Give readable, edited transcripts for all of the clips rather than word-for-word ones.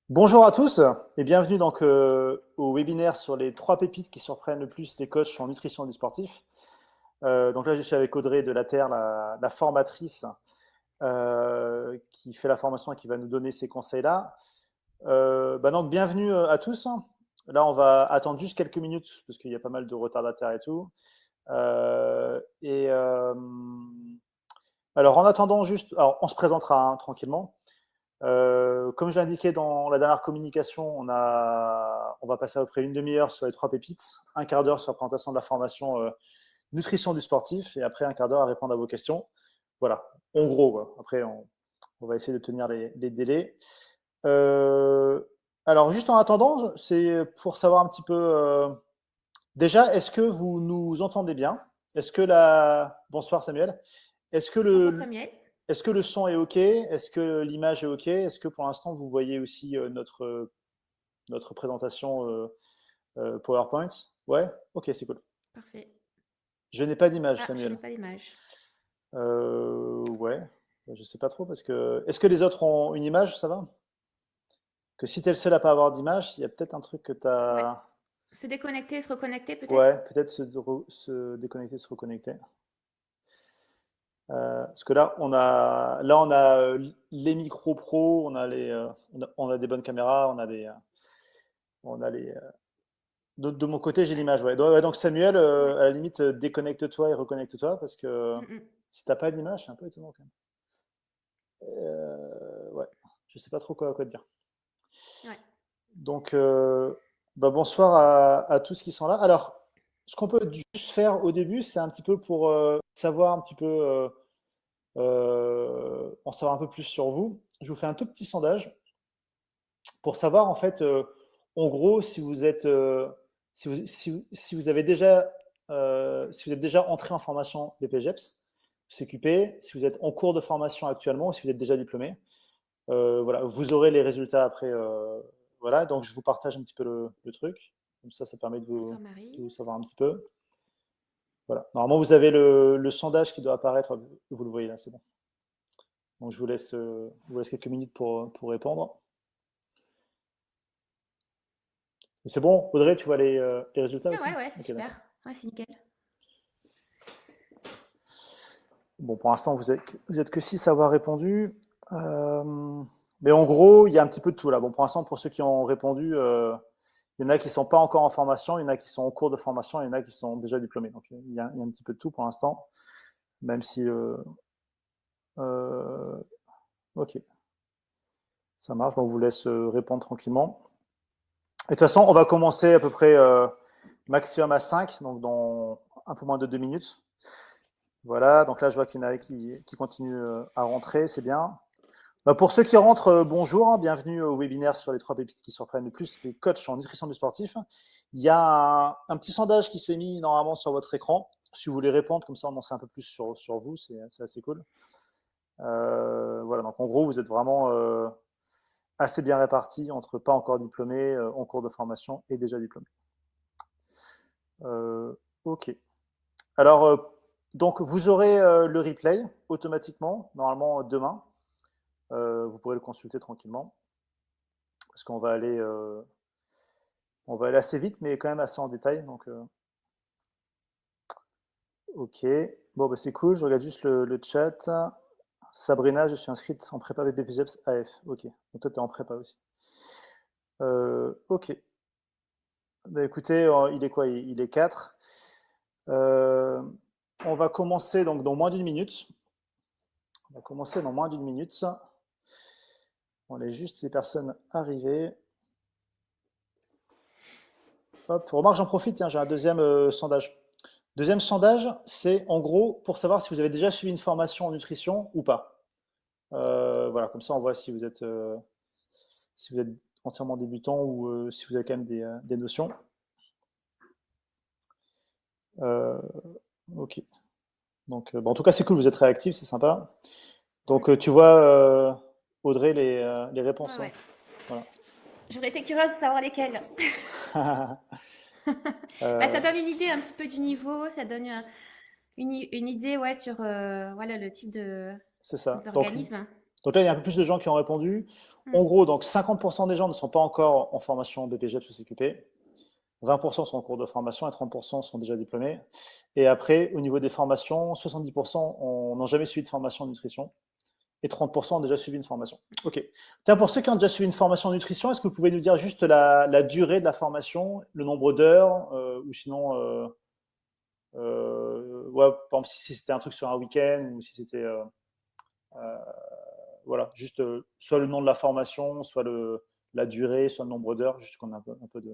Bonjour à tous et bienvenue donc au webinaire sur les 3 pépites qui surprennent le plus les coachs en nutrition du sportif. Donc là, je suis avec Audrey de la Terre, la formatrice qui fait la formation et qui va nous donner ces conseils-là. Donc bienvenue à tous. Là, on va attendre juste quelques minutes parce qu'il y a pas mal de retardataires et tout. Euh, et euh, alors en attendant juste, alors on se présentera tranquillement. Comme je l'ai indiqué dans la dernière communication, on va passer à peu près une demi-heure sur les 3 pépites, un quart d'heure sur la présentation de la formation nutrition du sportif et après un quart d'heure à répondre à vos questions. Voilà, en gros. Quoi. Après, on va essayer de tenir les délais. Euh, alors, juste en attendant, c'est pour savoir un petit peu. Déjà, est-ce que vous nous entendez bien? Est-ce que la. Bonsoir Samuel. Est-ce que Bonjour le, Samuel. est-ce que le son est OK? Est-ce que l'image est OK? Est-ce que pour l'instant vous voyez aussi notre présentation PowerPoint? Ouais? OK, c'est cool. Parfait. Je n'ai pas d'image, Ah, je n'ai Samuel. pas d'image. Ouais, je sais pas trop parce que. Est-ce que les autres ont une image? Ça va? Que si t'es le seul à pas avoir d'image, il y a peut-être un truc que tu Ouais. as. Se déconnecter, se reconnecter peut-être? Ouais, peut-être se déconnecter, se reconnecter. Parce que là, on a les micros pro, on a des bonnes caméras, on a les, de mon côté, j'ai l'image. Ouais. Donc Samuel, Ouais. à la limite, déconnecte-toi et reconnecte-toi parce que Mm, mm. si t'as pas d'image, c'est un peu étonnant quand même. Ouais, je sais pas trop quoi te dire. Ouais. Donc, bonsoir à tous qui sont là. Alors, ce qu'on peut juste faire au début, c'est un petit peu pour savoir un petit peu, en savoir un peu plus sur vous. Je vous fais un tout petit sondage pour savoir en fait, en gros, si vous êtes, si vous avez déjà, si vous êtes déjà entré en formation BPGEPS, CQP, si vous êtes en cours de formation actuellement, ou si vous êtes déjà diplômé. Voilà, vous aurez les résultats après. Voilà, donc je vous partage un petit peu le truc. Comme ça permet Bonsoir de Marie. vous savoir un petit peu. Voilà. Normalement, vous avez le sondage qui doit apparaître. Vous le voyez là, c'est bon. Donc je vous laisse quelques minutes pour répondre. C'est bon, Audrey, tu vois les résultats Ah aussi? ouais, ouais, c'est Ok, d'accord. super. Ouais, c'est nickel. Bon, pour l'instant, vous êtes que 6 à avoir répondu. Euh, mais en gros, il y a un petit peu de tout là. Bon, pour l'instant, pour ceux qui ont répondu, il y en a qui ne sont pas encore en formation, il y en a qui sont en cours de formation, il y en a qui sont déjà diplômés. Donc, il y a un petit peu de tout pour l'instant, même si. Euh, ok, ça marche. Bon, on vous laisse répondre tranquillement. Et de toute façon, on va commencer à peu près maximum à 5, donc dans un peu moins de 2 minutes. Voilà, donc là, je vois qu'il y en a qui continuent à rentrer, c'est bien. Pour ceux qui rentrent, bonjour, hein, bienvenue au webinaire sur les 3 pépites qui surprennent le plus les coachs en nutrition du sportif. Il y a un petit sondage qui s'est mis normalement sur votre écran. Si vous voulez répondre, comme ça on en sait un peu plus sur vous, c'est assez cool. Voilà, donc en gros, vous êtes vraiment assez bien répartis entre pas encore diplômés, en cours de formation et déjà diplômés. Euh, ok. Alors, donc vous aurez le replay automatiquement, normalement demain. Vous pourrez le consulter tranquillement parce on va aller assez vite, mais quand même assez en détail. Donc, ok. Bon, bah, c'est cool. Je regarde juste le chat. Sabrina, je suis inscrite en prépa BPGEPS AF. Ok. Donc, toi, tu es en prépa aussi. Ok. Bah, écoutez, il est quoi? Il est 4. Euh, on va commencer donc dans moins d'une minute. On va commencer dans moins d'une minute. On laisse juste les personnes arriver. Hop, remarque, j'en profite, tiens, j'ai un deuxième sondage. Deuxième sondage, c'est en gros pour savoir si vous avez déjà suivi une formation en nutrition ou pas. Voilà, comme ça on voit si vous êtes entièrement débutant ou si vous avez quand même des notions. Euh, ok. Donc, en tout cas, c'est cool, vous êtes réactif, c'est sympa. Mm. Donc, tu vois, Audrey, les Ouais, réponses. Hein. ouais. Voilà. J'aurais été curieuse de savoir lesquelles. Bah, ça Euh, donne une idée un petit peu du niveau, ça donne une idée ouais, sur voilà, le type c'est ça. d'organisme. Donc là, il y a un peu plus de gens qui ont répondu. En gros, donc 50% des gens ne sont pas encore en formation BPGEPS ou CQP. 20% sont en cours de formation et 30% sont déjà diplômés. Et après, au niveau des formations, 70% n'ont jamais suivi de formation en nutrition et 30% ont déjà suivi une formation. Ok. Tiens, pour ceux qui ont déjà suivi une formation en nutrition, est-ce que vous pouvez nous dire juste la durée de la formation, le nombre d'heures, ou sinon, ouais, par exemple, si c'était un truc sur un week-end ou si c'était, voilà, juste soit le nom de la formation, soit la durée, soit le nombre d'heures, juste qu'on a un peu de.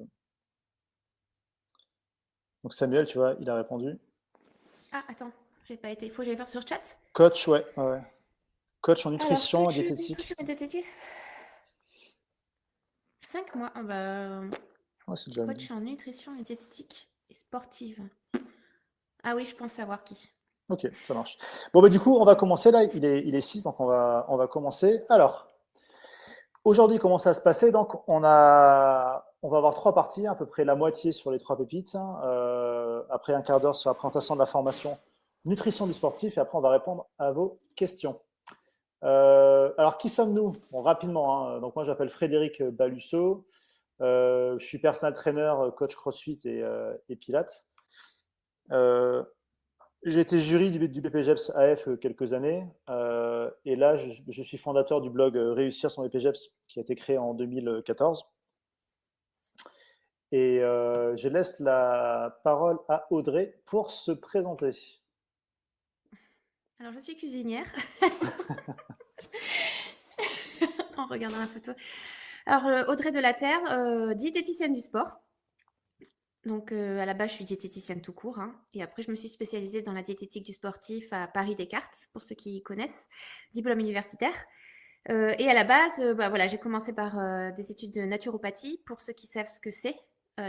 Donc Samuel, tu vois, il a répondu. Ah, attends, j'ai pas été. Il faut que j'aille voir sur chat. Coach, ouais, ouais. Coach en Alors, nutrition et coach diététique. nutrition et diététique. 5 mois. Ah bah, Ouais, c'est déjà mieux. coach en nutrition et diététique et sportive. Ah oui, je pense savoir qui. Ok, ça marche. Bon, bah, du coup, on va commencer là. Il est 6, donc on va commencer. Alors, aujourd'hui, comment ça va se passer? Donc, on va avoir 3 parties, à peu près la moitié sur les 3 pépites. Après un quart d'heure sur la présentation de la formation nutrition du sportif. Et après, on va répondre à vos questions. Alors, qui sommes-nous? Bon, rapidement, hein. Donc, moi, j'appelle Frédéric Balusso. Je suis personal trainer, coach CrossFit et Pilates. J'ai été jury du BPGEPS AF quelques années. Et là, je suis fondateur du blog Réussir son BPGEPS qui a été créé en 2014. Et je laisse la parole à Audrey pour se présenter. Alors, je suis cuisinière. En regardant la photo. Alors, Audrey Delaterre, diététicienne du sport. Donc, à la base, je suis diététicienne tout court, hein. Et après, je me suis spécialisée dans la diététique du sportif à Paris Descartes, pour ceux qui connaissent, diplôme universitaire. Et à la base, bah, voilà, j'ai commencé par des études de naturopathie, pour ceux qui savent ce que c'est.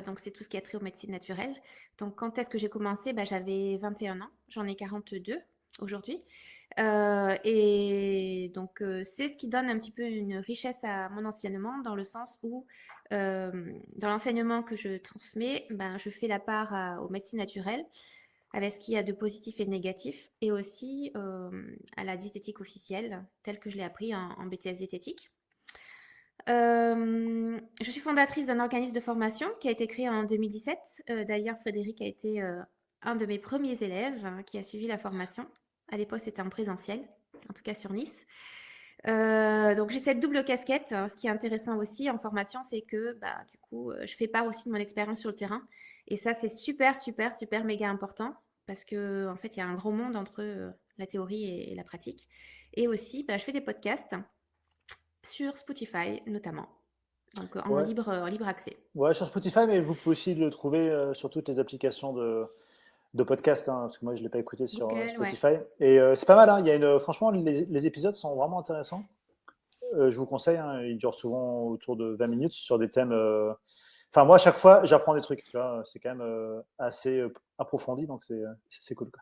Donc, c'est tout ce qui a trait aux médecines naturelles. Donc, quand est-ce que j'ai commencé? Bah, j'avais 21 ans, j'en ai 42 aujourd'hui. Et donc, c'est ce qui donne un petit peu une richesse à mon enseignement, dans le sens où, dans l'enseignement que je transmets, ben, je fais la part aux médecines naturelles, avec ce qu'il y a de positif et de négatif, et aussi à la diététique officielle, telle que je l'ai appris en BTS diététique. Je suis fondatrice d'un organisme de formation qui a été créé en 2017. D'ailleurs, Frédéric a été un de mes premiers élèves, hein, qui a suivi la formation. À l'époque, c'était en présentiel, en tout cas sur Nice. Donc j'ai cette double casquette, hein. Ce qui est intéressant aussi en formation, c'est que bah, du coup, je fais part aussi de mon expérience sur le terrain. Et ça, c'est super, super, super méga important, parce que en fait, il y a un gros monde entre la théorie et la pratique. Et aussi, bah, je fais des podcasts sur Spotify notamment, donc Ouais, en libre accès. ouais, sur Spotify, mais vous pouvez aussi le trouver sur toutes les applications de podcast, hein, parce que moi, je ne l'ai pas écouté sur Google, ouais. Spotify. Et c'est pas mal, hein. Il y a franchement, les épisodes sont vraiment intéressants. Je vous conseille, hein, ils durent souvent autour de 20 minutes sur des thèmes. Enfin, moi, à chaque fois, j'apprends des trucs. Tu vois, c'est quand même assez approfondi, donc c'est cool, quoi.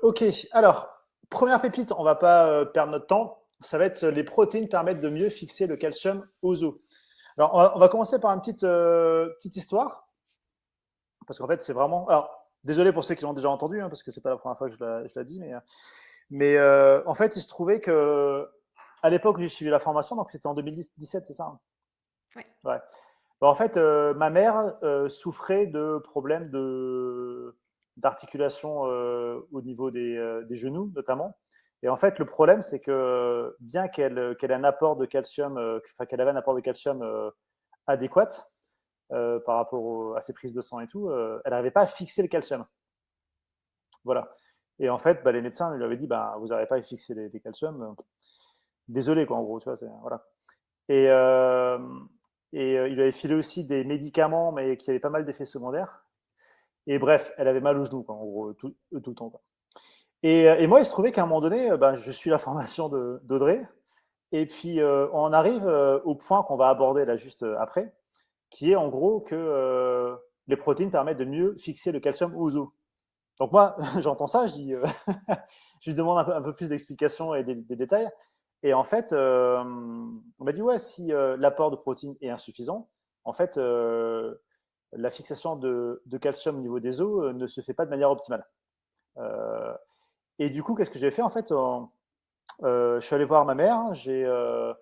Ok, alors, première pépite, on va pas perdre notre temps. Ça va être les protéines permettent de mieux fixer le calcium aux os. Alors, on va commencer par une petite histoire, parce qu'en fait, c'est vraiment. Alors, désolé pour ceux qui l'ont déjà entendu, hein, parce que c'est pas la première fois que je la dis, mais en fait, il se trouvait que à l'époque où j'ai suivi la formation, donc c'était en 2017, c'est ça, hein? Ouais. Ouais. Bah, en fait, ma mère souffrait de problèmes d'articulation au niveau des genoux, notamment. Et en fait, le problème, c'est que bien qu'elle ait un apport de calcium, enfin, qu'elle avait un apport de calcium adéquat par rapport à ses prises de sang et tout, elle n'arrivait pas à fixer le calcium. Voilà. Et en fait, bah, les médecins lui avaient dit, bah, vous n'arrivez pas à fixer les calciums. Désolé, quoi, en gros, tu vois, voilà. Et, euh, il lui avait filé aussi des médicaments, mais qui avaient pas mal d'effets secondaires. Et bref, elle avait mal au genou, quoi, en gros, tout le temps, quoi. Et moi, il se trouvait qu'à un moment donné, ben, je suis la formation d'Audrey. Et puis, on arrive au point qu'on va aborder là juste après, qui est en gros que les protéines permettent de mieux fixer le calcium aux os. Donc moi, j'entends ça, je lui demande un peu plus d'explications et des détails. Et en fait, on m'a dit, ouais, si l'apport de protéines est insuffisant, en fait, la fixation de calcium au niveau des os ne se fait pas de manière optimale. Euh, et du coup, qu'est-ce que j'ai fait en fait Je suis allé voir ma mère. Je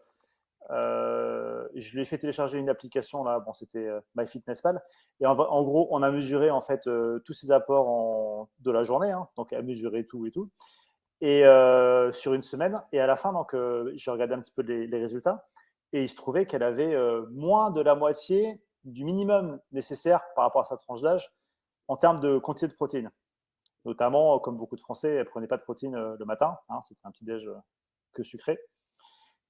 lui ai fait télécharger une application là. Bon, c'était MyFitnessPal. Et en gros, on a mesuré en fait tous ses apports de la journée. Hein. Donc, elle a mesuré tout et tout. Et sur une semaine. Et à la fin, donc, j'ai regardé un petit peu les résultats. Et il se trouvait qu'elle avait moins de la moitié du minimum nécessaire par rapport à sa tranche d'âge en termes de quantité de protéines. Notamment, comme beaucoup de Français, elle ne prenait pas de protéines le matin. Hein, c'était un petit déj que sucré.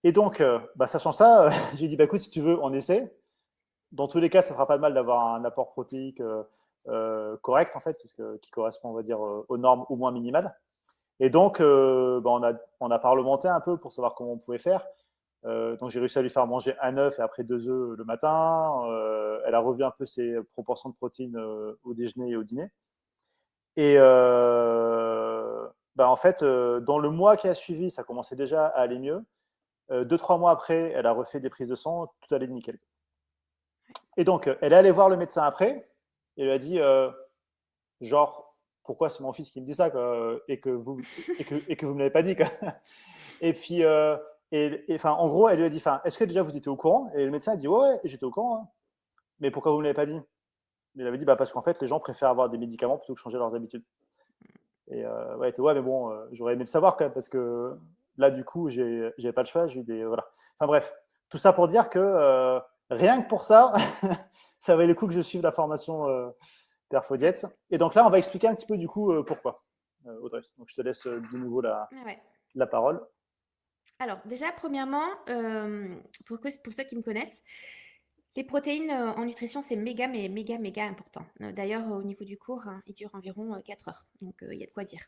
Et donc, sachant ça, j'ai dit, écoute, si tu veux, on essaie. Dans tous les cas, ça ne fera pas de mal d'avoir un apport protéique correct, en fait, qui correspond, on va dire, aux normes au moins minimales. Et donc, on a parlementé un peu pour savoir comment on pouvait faire. Donc, j'ai réussi à lui faire manger un œuf et après 2 œufs le matin. Elle a revu un peu ses proportions de protéines au déjeuner et au dîner. Et en fait, dans le mois qui a suivi, ça commençait déjà à aller mieux. 2-3 mois après, elle a refait des prises de sang, tout allait nickel. Et donc, elle est allée voir le médecin après, et elle lui a dit, genre, pourquoi c'est mon fils qui me dit ça, quoi, et que vous ne me l'avez pas dit, quoi. Et puis, en gros, elle lui a dit, est-ce que déjà vous étiez au courant? Et le médecin a dit, ouais, j'étais au courant, hein. Mais pourquoi vous ne me l'avez pas dit? Il avait dit, parce qu'en fait, les gens préfèrent avoir des médicaments plutôt que changer leurs habitudes. Et ouais, mais bon, j'aurais aimé le savoir quand même, parce que là, du coup, j'avais pas le choix. J'ai eu des, voilà. Enfin bref, tout ça pour dire que rien que pour ça, ça valait le coup que je suive la formation Perfodiet. Et donc là, on va expliquer un petit peu du coup pourquoi. Audrey, donc je te laisse de nouveau la parole. Alors, déjà, premièrement, pour ceux qui me connaissent, les protéines en nutrition, c'est méga, mais méga, méga important. D'ailleurs, au niveau du cours, hein, il dure environ 4 heures. Donc, il y a de quoi dire.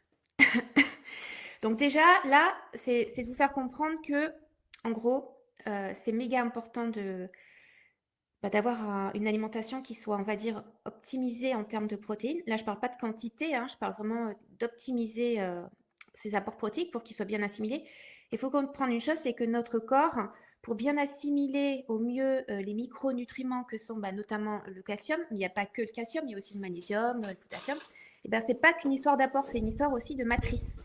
Donc, déjà, là, c'est de vous faire comprendre que, en gros, c'est méga important d'avoir une alimentation qui soit, on va dire, optimisée en termes de protéines. Là, je ne parle pas de quantité, hein, je parle vraiment d'optimiser ses apports protéiques pour qu'ils soient bien assimilés. Il faut comprendre une chose, c'est que notre corps, pour bien assimiler au mieux les micronutriments que sont notamment le calcium, mais il n'y a pas que le calcium, il y a aussi le magnésium, le potassium, et ben, ce n'est pas qu'une histoire d'apport, c'est une histoire aussi de matrice.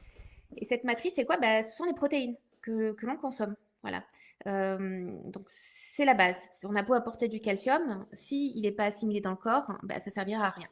Et cette matrice, c'est quoi? Ce sont les protéines que l'on consomme. Voilà. Donc, c'est la base. On a beau apporter du calcium, s'il n'est pas assimilé dans le corps, ça ne servira à rien.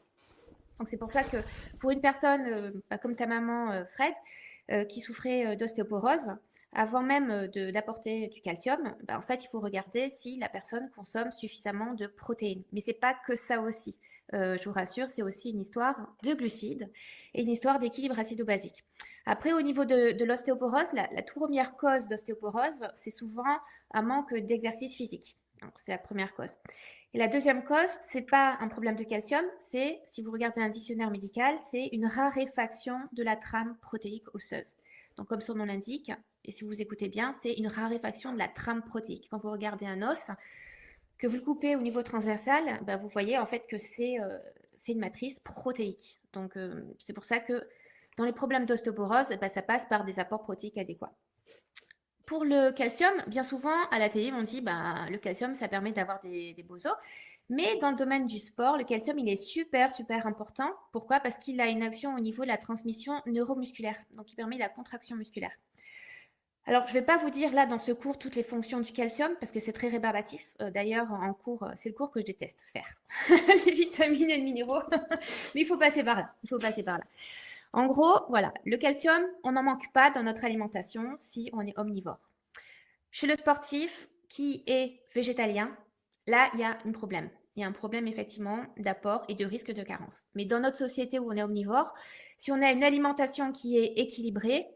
Donc, c'est pour ça que pour une personne comme ta maman, Fred, qui souffrait d'ostéoporose, avant même d'apporter du calcium, en fait, il faut regarder si la personne consomme suffisamment de protéines. Mais ce n'est pas que ça aussi. Je vous rassure, c'est aussi une histoire de glucides et une histoire d'équilibre acido-basique. Après, au niveau de l'ostéoporose, la toute première cause d'ostéoporose, c'est souvent un manque d'exercice physique. C'est la première cause. Et la deuxième cause, c'est pas un problème de calcium, c'est, si vous regardez un dictionnaire médical, c'est une raréfaction de la trame protéique osseuse. Donc, comme son nom l'indique, et si vous écoutez bien, c'est une raréfaction de la trame protéique. Quand vous regardez un os, que vous le coupez au niveau transversal, vous voyez en fait que c'est une matrice protéique. Donc, c'est pour ça que dans les problèmes d'ostéoporose, ça passe par des apports protéiques adéquats. Pour le calcium, bien souvent, à la télé, on dit le calcium, ça permet d'avoir des beaux os. Mais dans le domaine du sport, le calcium, il est super, super important. Pourquoi? Parce qu'il a une action au niveau de la transmission neuromusculaire. Donc, il permet la contraction musculaire. Alors, je ne vais pas vous dire là dans ce cours toutes les fonctions du calcium parce que c'est très rébarbatif. D'ailleurs, en cours, c'est le cours que je déteste faire. Les vitamines et les minéraux. Mais il faut passer par là. Il faut passer par là. En gros, voilà, le calcium, on n'en manque pas dans notre alimentation si on est omnivore. Chez le sportif qui est végétalien, là, il y a un problème. Il y a un problème effectivement d'apport et de risque de carence. Mais dans notre société où on est omnivore, si on a une alimentation qui est équilibrée,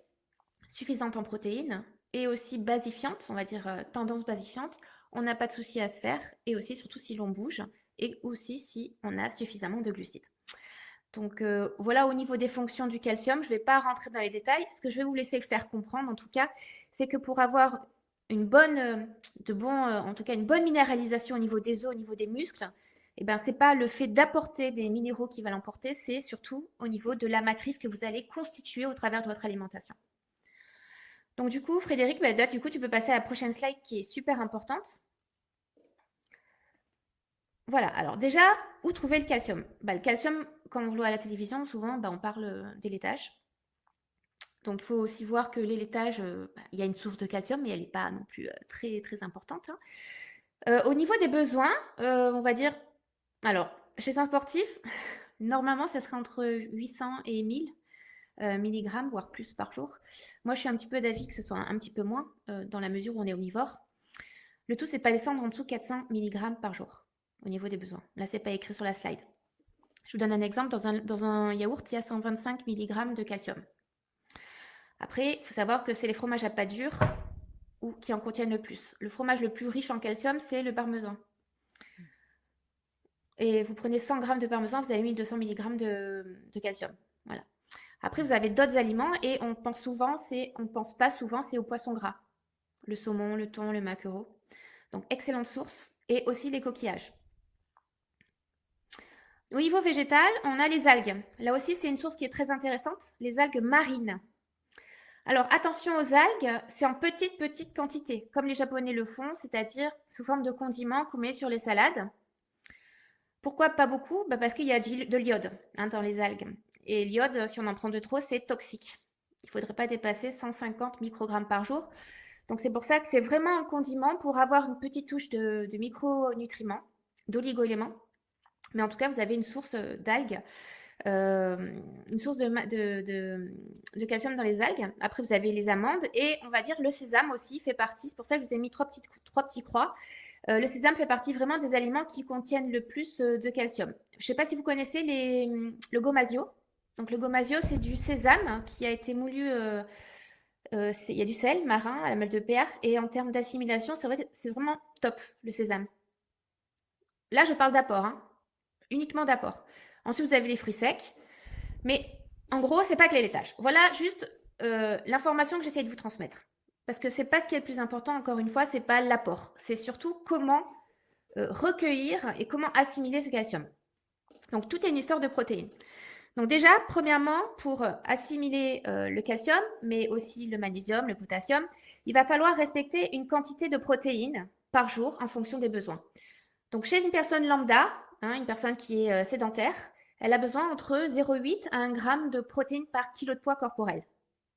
suffisante en protéines et aussi basifiante, on va dire tendance basifiante, on n'a pas de souci à se faire et aussi surtout si l'on bouge et aussi si on a suffisamment de glucides. Donc voilà au niveau des fonctions du calcium, je ne vais pas rentrer dans les détails. Ce que je vais vous laisser faire comprendre en tout cas, c'est que pour avoir une bonne, en tout cas une bonne minéralisation au niveau des os, au niveau des muscles, c'est pas le fait d'apporter des minéraux qui va l'emporter, c'est surtout au niveau de la matrice que vous allez constituer au travers de votre alimentation. Donc du coup, Frédéric, du coup, tu peux passer à la prochaine slide qui est super importante. Voilà, alors déjà, où trouver le calcium? Le calcium, quand on le voit à la télévision, souvent, on parle des laitages. Donc, il faut aussi voir que les laitages, il y a une source de calcium, mais elle n'est pas non plus très, très importante, hein. Au niveau des besoins, on va dire, alors, chez un sportif, normalement, ça serait entre 800 et 1000 milligrammes, voire plus par jour. Moi, je suis un petit peu d'avis que ce soit un petit peu moins, dans la mesure où on est omnivore. Le tout, c'est de pas descendre en dessous de 400 milligrammes par jour, au niveau des besoins. Là, c'est pas écrit sur la slide. Je vous donne un exemple. Dans un yaourt, il y a 125 milligrammes de calcium. Après, il faut savoir que c'est les fromages à pâte dure ou qui en contiennent le plus. Le fromage le plus riche en calcium, c'est le parmesan. Et vous prenez 100 grammes de parmesan, vous avez 1200 mg de calcium. Voilà. Après, vous avez d'autres aliments et on pense pas souvent, c'est au poisson gras. Le saumon, le thon, le maquereau. Donc, excellente source. Et aussi les coquillages. Au niveau végétal, on a les algues. Là aussi, c'est une source qui est très intéressante, les algues marines. Alors, attention aux algues, c'est en petite quantité, comme les Japonais le font, c'est-à-dire sous forme de condiments qu'on met sur les salades. Pourquoi pas beaucoup? Parce qu'il y a de l'iode dans les algues. Et l'iode, si on en prend de trop, c'est toxique. Il ne faudrait pas dépasser 150 microgrammes par jour. Donc, c'est pour ça que c'est vraiment un condiment pour avoir une petite touche de micronutriments, d'oligo-éléments. Mais en tout cas, vous avez une source d'algues, une source de calcium dans les algues. Après, vous avez les amandes et on va dire le sésame aussi fait partie. C'est pour ça que je vous ai mis trois petits croix. Le sésame fait partie vraiment des aliments qui contiennent le plus de calcium. Je ne sais pas si vous connaissez le gomasio. Donc le gomasio, c'est du sésame qui a été moulu. Il y a du sel marin à la meule de perre et en termes d'assimilation, c'est vrai que c'est vraiment top le sésame. Là, je parle d'apport, hein, uniquement d'apport. Ensuite, vous avez les fruits secs, mais en gros, c'est pas que les laitages. Voilà juste l'information que j'essaie de vous transmettre. Parce que c'est pas ce qui est le plus important, encore une fois, c'est pas l'apport. C'est surtout comment recueillir et comment assimiler ce calcium. Donc, tout est une histoire de protéines. Donc déjà, premièrement, pour assimiler le calcium, mais aussi le magnésium, le potassium, il va falloir respecter une quantité de protéines par jour en fonction des besoins. Donc chez une personne lambda, une personne qui est sédentaire, elle a besoin entre 0,8 à 1 g de protéines par kilo de poids corporel.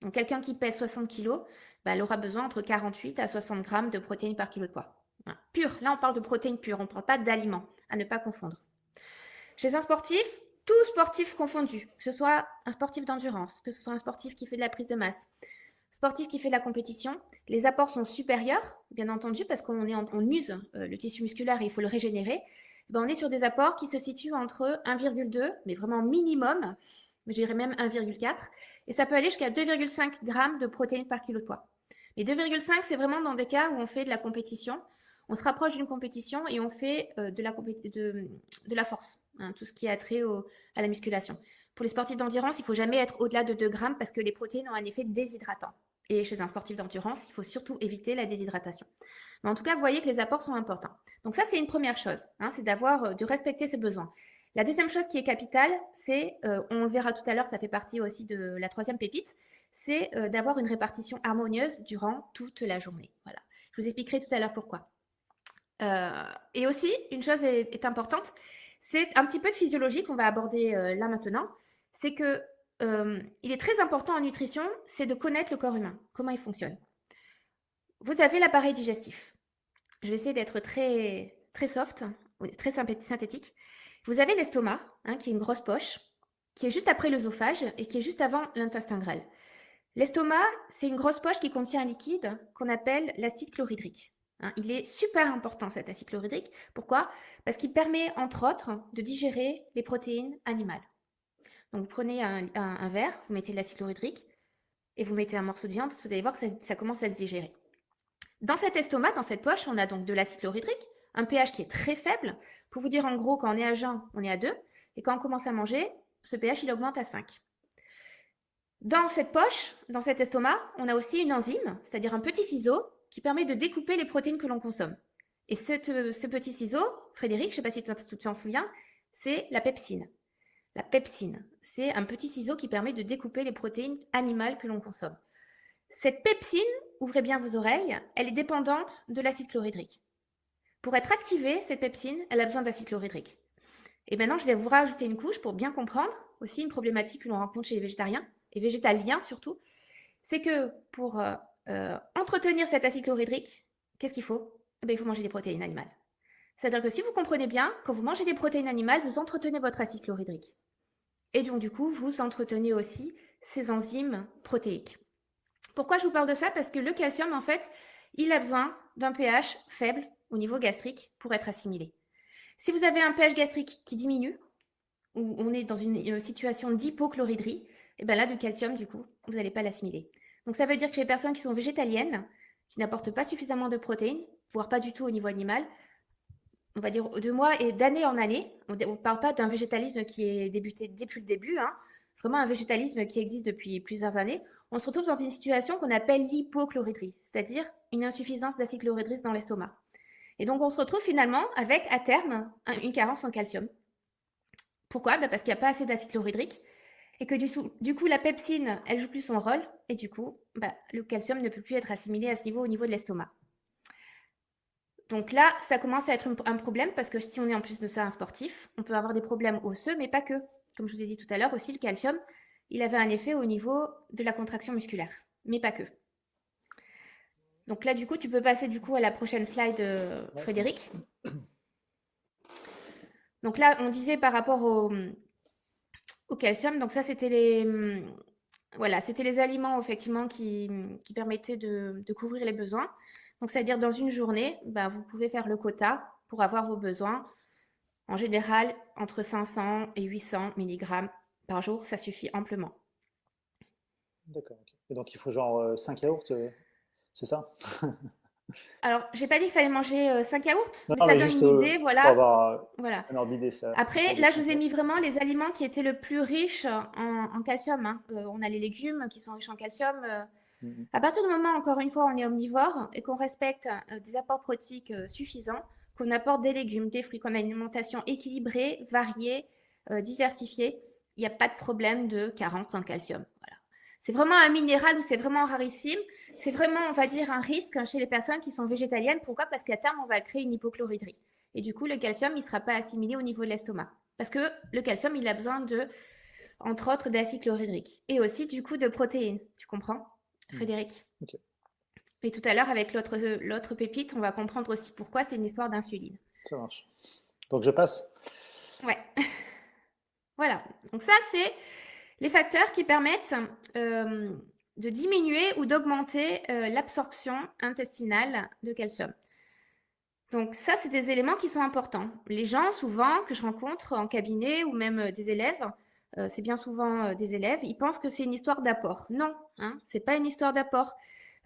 Donc quelqu'un qui pèse 60 kg, elle aura besoin entre 48 à 60 g de protéines par kilo de poids. Pur, là on parle de protéines pures, on ne parle pas d'aliments, à ne pas confondre. Chez un sportif, tout sportif confondu, que ce soit un sportif d'endurance, que ce soit un sportif qui fait de la prise de masse, sportif qui fait de la compétition, les apports sont supérieurs, bien entendu, parce qu'on use le tissu musculaire et il faut le régénérer. On est sur des apports qui se situent entre 1,2, mais vraiment minimum, je dirais même 1,4, et ça peut aller jusqu'à 2,5 g de protéines par kilo de poids. Mais 2,5, c'est vraiment dans des cas où on fait de la compétition, on se rapproche d'une compétition et on fait de la force, tout ce qui a trait à la musculation. Pour les sportifs d'endurance, il ne faut jamais être au-delà de 2 grammes parce que les protéines ont un effet déshydratant. Et chez un sportif d'endurance, il faut surtout éviter la déshydratation. Mais en tout cas, vous voyez que les apports sont importants. Donc ça, c'est une première chose, c'est de respecter ses besoins. La deuxième chose qui est capitale, c'est, on le verra tout à l'heure, ça fait partie aussi de la troisième pépite, c'est d'avoir une répartition harmonieuse durant toute la journée. Voilà. Je vous expliquerai tout à l'heure pourquoi. Et aussi, une chose est importante, c'est un petit peu de physiologie qu'on va aborder là maintenant, c'est que il est très important en nutrition, c'est de connaître le corps humain, comment il fonctionne. Vous avez l'appareil digestif. Je vais essayer d'être très, très soft, très synthétique. Vous avez l'estomac, qui est une grosse poche, qui est juste après l'œsophage et qui est juste avant l'intestin grêle. L'estomac, c'est une grosse poche qui contient un liquide qu'on appelle l'acide chlorhydrique. Il est super important cet acide chlorhydrique. Pourquoi? Parce qu'il permet, entre autres, de digérer les protéines animales. Donc vous prenez un verre, vous mettez de l'acide chlorhydrique et vous mettez un morceau de viande, vous allez voir que ça commence à se digérer. Dans cet estomac, dans cette poche, on a donc de l'acide chlorhydrique, un pH qui est très faible. Pour vous dire en gros, quand on est à jeun, on est à 2. Et quand on commence à manger, ce pH, il augmente à 5. Dans cette poche, dans cet estomac, on a aussi une enzyme, c'est-à-dire un petit ciseau qui permet de découper les protéines que l'on consomme. Et ce petit ciseau, Frédéric, je ne sais pas si tu t'en souviens, c'est la pepsine. La pepsine, c'est un petit ciseau qui permet de découper les protéines animales que l'on consomme. Cette pepsine, ouvrez bien vos oreilles, elle est dépendante de l'acide chlorhydrique. Pour être activée, cette pepsine, elle a besoin d'acide chlorhydrique. Et maintenant, je vais vous rajouter une couche pour bien comprendre aussi une problématique que l'on rencontre chez les végétariens, et végétaliens surtout, c'est que pour entretenir cet acide chlorhydrique, qu'est-ce qu'il faut? Eh bien, il faut manger des protéines animales. C'est-à-dire que si vous comprenez bien, quand vous mangez des protéines animales, vous entretenez votre acide chlorhydrique. Et donc, du coup, vous entretenez aussi ces enzymes protéiques. Pourquoi je vous parle de ça? Parce que le calcium, en fait, il a besoin d'un pH faible au niveau gastrique pour être assimilé. Si vous avez un pH gastrique qui diminue, ou on est dans une situation d'hypochlorhydrie, et bien là, du calcium, du coup, vous n'allez pas l'assimiler. Donc, ça veut dire que chez les personnes qui sont végétaliennes, qui n'apportent pas suffisamment de protéines, voire pas du tout au niveau animal, on va dire de mois et d'année en année, on ne parle pas d'un végétalisme qui est débuté depuis le début, hein, vraiment un végétalisme qui existe depuis plusieurs années, on se retrouve dans une situation qu'on appelle l'hypochlorhydrie, c'est-à-dire une insuffisance d'acide chlorhydrique dans l'estomac. Et donc, on se retrouve finalement avec, à terme, une carence en calcium. Pourquoi? Parce qu'il n'y a pas assez d'acide chlorhydrique et que du coup, la pepsine, elle joue plus son rôle et du coup, le calcium ne peut plus être assimilé à ce niveau au niveau de l'estomac. Donc là, ça commence à être un problème parce que si on est en plus de ça un sportif, on peut avoir des problèmes osseux, mais pas que. Comme je vous ai dit tout à l'heure aussi, le calcium, il avait un effet au niveau de la contraction musculaire, mais pas que. Donc là, du coup, tu peux passer du coup à la prochaine slide, Frédéric. Donc là, on disait par rapport au calcium, donc ça, c'était les aliments effectivement qui permettaient de couvrir les besoins. Donc, c'est-à-dire dans une journée, vous pouvez faire le quota pour avoir vos besoins. En général, entre 500 et 800 mg par jour, ça suffit amplement. D'accord. Okay. Et donc, il faut genre 5 yaourts, c'est ça? Alors, j'ai pas dit qu'il fallait manger 5 yaourts, Non, mais non, ça mais donne juste une idée, pour voilà. avoir Voilà. un ordre d'idée. Après, là, je vous ai mis vraiment les aliments qui étaient le plus riches en calcium. Hein. On a les légumes qui sont riches en calcium. À partir du moment, encore une fois, on est omnivore et qu'on respecte des apports protéiques suffisants, qu'on apporte des légumes, des fruits, qu'on a une alimentation équilibrée, variée, diversifiée, il n'y a pas de problème de carence en calcium. Voilà. C'est vraiment un minéral où c'est vraiment rarissime. C'est vraiment, on va dire, un risque chez les personnes qui sont végétaliennes. Pourquoi? Parce qu'à terme, on va créer une hypochlorhydrie. Et du coup, le calcium, il ne sera pas assimilé au niveau de l'estomac. Parce que le calcium, il a besoin de, entre autres, d'acide chlorhydrique. Et aussi, du coup, de protéines. Tu comprends, Frédéric? Okay. Et tout à l'heure, avec l'autre pépite, on va comprendre aussi pourquoi c'est une histoire d'insuline. Ça marche. Donc, je passe? Ouais. Voilà. Donc ça, c'est les facteurs qui permettent de diminuer ou d'augmenter l'absorption intestinale de calcium. Donc ça, c'est des éléments qui sont importants. Les gens, souvent, que je rencontre en cabinet ou même des élèves, c'est bien souvent des élèves, ils pensent que c'est une histoire d'apport. Non, hein, c'est pas une histoire d'apport.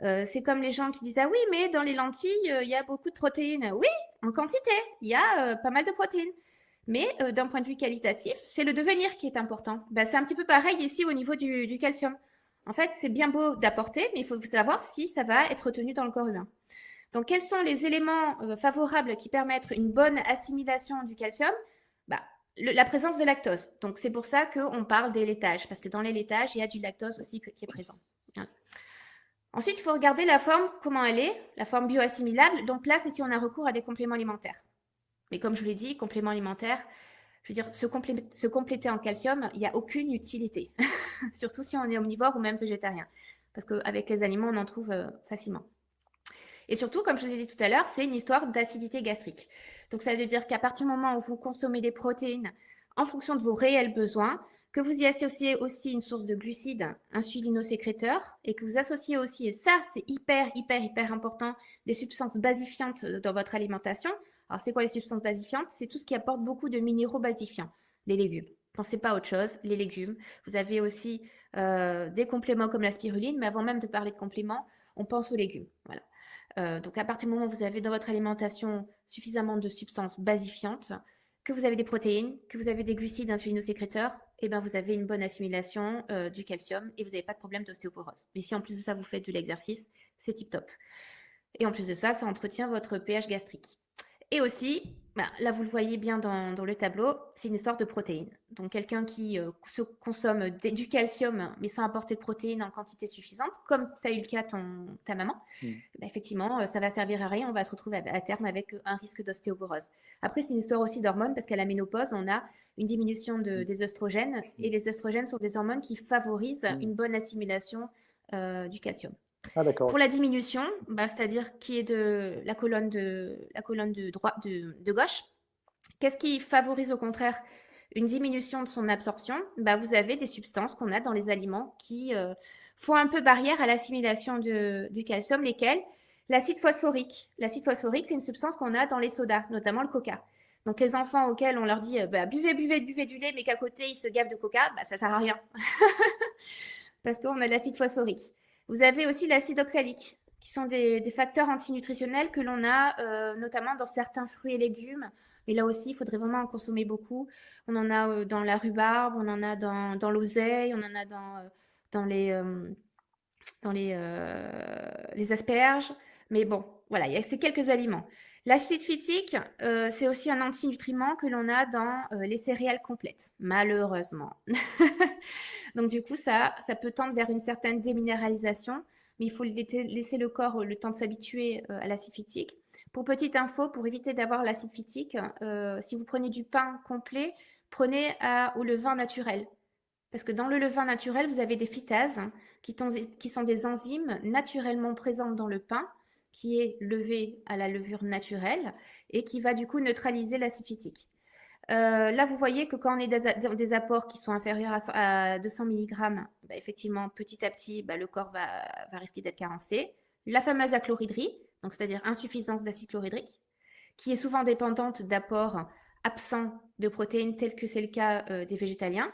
C'est comme les gens qui disent ah oui, mais dans les lentilles, il y a beaucoup de protéines. Oui, en quantité, il y a pas mal de protéines. Mais d'un point de vue qualitatif, c'est le devenir qui est important. C'est un petit peu pareil ici au niveau du calcium. En fait, c'est bien beau d'apporter, mais il faut savoir si ça va être retenu dans le corps humain. Donc, quels sont les éléments favorables qui permettent une bonne assimilation du calcium? La présence de lactose. Donc, c'est pour ça qu'on parle des laitages, parce que dans les laitages, il y a du lactose aussi qui est présent. Voilà. Ensuite, il faut regarder la forme, comment elle est, la forme bioassimilable. Donc là, c'est si on a recours à des compléments alimentaires. Mais comme je vous l'ai dit, compléments alimentaires, je veux dire, se compléter en calcium, il n'y a aucune utilité. Surtout si on est omnivore ou même végétarien. Parce qu'avec les aliments, on en trouve facilement. Et surtout, comme je vous ai dit tout à l'heure, c'est une histoire d'acidité gastrique. Donc, ça veut dire qu'à partir du moment où vous consommez des protéines en fonction de vos réels besoins, que vous y associez aussi une source de glucides insulinosécréteurs et que vous associez aussi, et ça, c'est hyper important, des substances basifiantes dans votre alimentation. Alors, c'est quoi les substances basifiantes? C'est tout ce qui apporte beaucoup de minéraux basifiants, les légumes. Pensez pas à autre chose, les légumes. Vous avez aussi des compléments comme la spiruline, mais avant même de parler de compléments, on pense aux légumes. Voilà. Donc, à partir du moment où vous avez dans votre alimentation suffisamment de substances basifiantes, que vous avez des protéines, que vous avez des glucides insulinosécréteurs, et ben vous avez une bonne assimilation du calcium et vous n'avez pas de problème d'ostéoporose. Mais si en plus de ça, vous faites de l'exercice, c'est tip top. Et en plus de ça, ça entretient votre pH gastrique. Et aussi, là, vous le voyez bien dans le tableau, c'est une histoire de protéines. Donc, quelqu'un qui consomme du calcium, mais sans apporter de protéines en quantité suffisante, comme tu as eu le cas ta maman, effectivement, ça va servir à rien. On va se retrouver à terme avec un risque d'ostéoporose. Après, c'est une histoire aussi d'hormones, parce qu'à la ménopause, on a une diminution des œstrogènes. Et les œstrogènes sont des hormones qui favorisent une bonne assimilation du calcium. Ah, d'accord. Pour la diminution, c'est-à-dire qui est de la colonne de gauche, qu'est-ce qui favorise au contraire une diminution de son absorption? Vous avez des substances qu'on a dans les aliments qui font un peu barrière à l'assimilation du calcium, lesquelles? L'acide phosphorique. L'acide phosphorique, c'est une substance qu'on a dans les sodas, notamment le coca. Donc les enfants auxquels on leur dit buvez du lait, mais qu'à côté ils se gavent de coca, ça sert à rien. Parce qu'on a de l'acide phosphorique. Vous avez aussi l'acide oxalique, qui sont des facteurs antinutritionnels que l'on a notamment dans certains fruits et légumes. Mais là aussi, il faudrait vraiment en consommer beaucoup. On en a dans la rhubarbe, on en a dans l'oseille, on en a dans les asperges. Mais bon, voilà, il y a ces quelques aliments. L'acide phytique, c'est aussi un antinutriment que l'on a dans les céréales complètes, malheureusement. Donc du coup, ça peut tendre vers une certaine déminéralisation, mais il faut laisser le corps le temps de s'habituer à l'acide phytique. Pour petite info, pour éviter d'avoir l'acide phytique, si vous prenez du pain complet, prenez au levain naturel. Parce que dans le levain naturel, vous avez des phytases qui sont des enzymes naturellement présentes dans le pain, qui est levé à la levure naturelle et qui va du coup neutraliser l'acide phytique. Là, vous voyez que quand on est dans des apports qui sont inférieurs à 200 mg, effectivement, petit à petit, le corps va risquer d'être carencé. La fameuse achlorhydrie, donc c'est-à-dire insuffisance d'acide chlorhydrique, qui est souvent dépendante d'apports absents de protéines, tel que c'est le cas des végétaliens.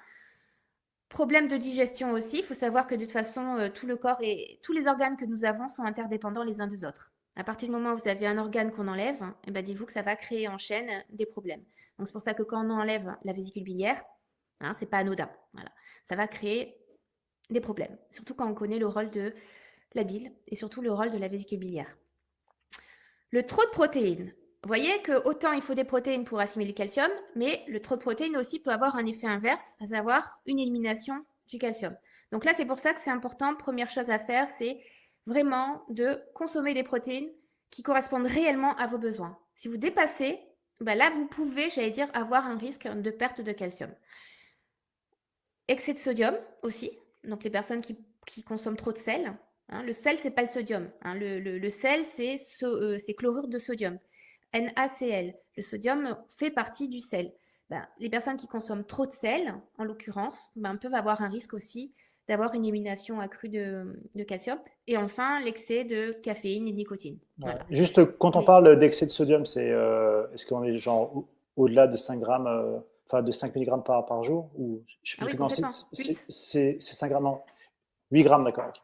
Problème de digestion aussi, il faut savoir que de toute façon, tout le corps et tous les organes que nous avons sont interdépendants les uns des autres. À partir du moment où vous avez un organe qu'on enlève, dites-vous que ça va créer en chaîne des problèmes. Donc c'est pour ça que quand on enlève la vésicule biliaire, c'est pas anodin. Voilà. Ça va créer des problèmes, surtout quand on connaît le rôle de la bile et surtout le rôle de la vésicule biliaire. Le trop de protéines. Vous voyez que autant il faut des protéines pour assimiler le calcium, mais le trop de protéines aussi peut avoir un effet inverse, à savoir une élimination du calcium. Donc là, c'est pour ça que c'est important. Première chose à faire, c'est vraiment de consommer des protéines qui correspondent réellement à vos besoins. Si vous dépassez, là, vous pouvez, avoir un risque de perte de calcium. Excès de sodium aussi. Donc les personnes qui consomment trop de sel. Le sel, c'est pas le sodium. Le sel, c'est chlorure de sodium. NaCl. Le sodium fait partie du sel. Les personnes qui consomment trop de sel, en l'occurrence, peuvent avoir un risque aussi d'avoir une élimination accrue de calcium. Et enfin, l'excès de caféine et de nicotine. Ouais. Voilà. Juste, quand on parle d'excès de sodium, est-ce qu'on est genre au-delà de 5 grammes, de 5 mg par jour ou, je sais plus, c'est 5 grammes, non, 8 grammes, d'accord. Okay.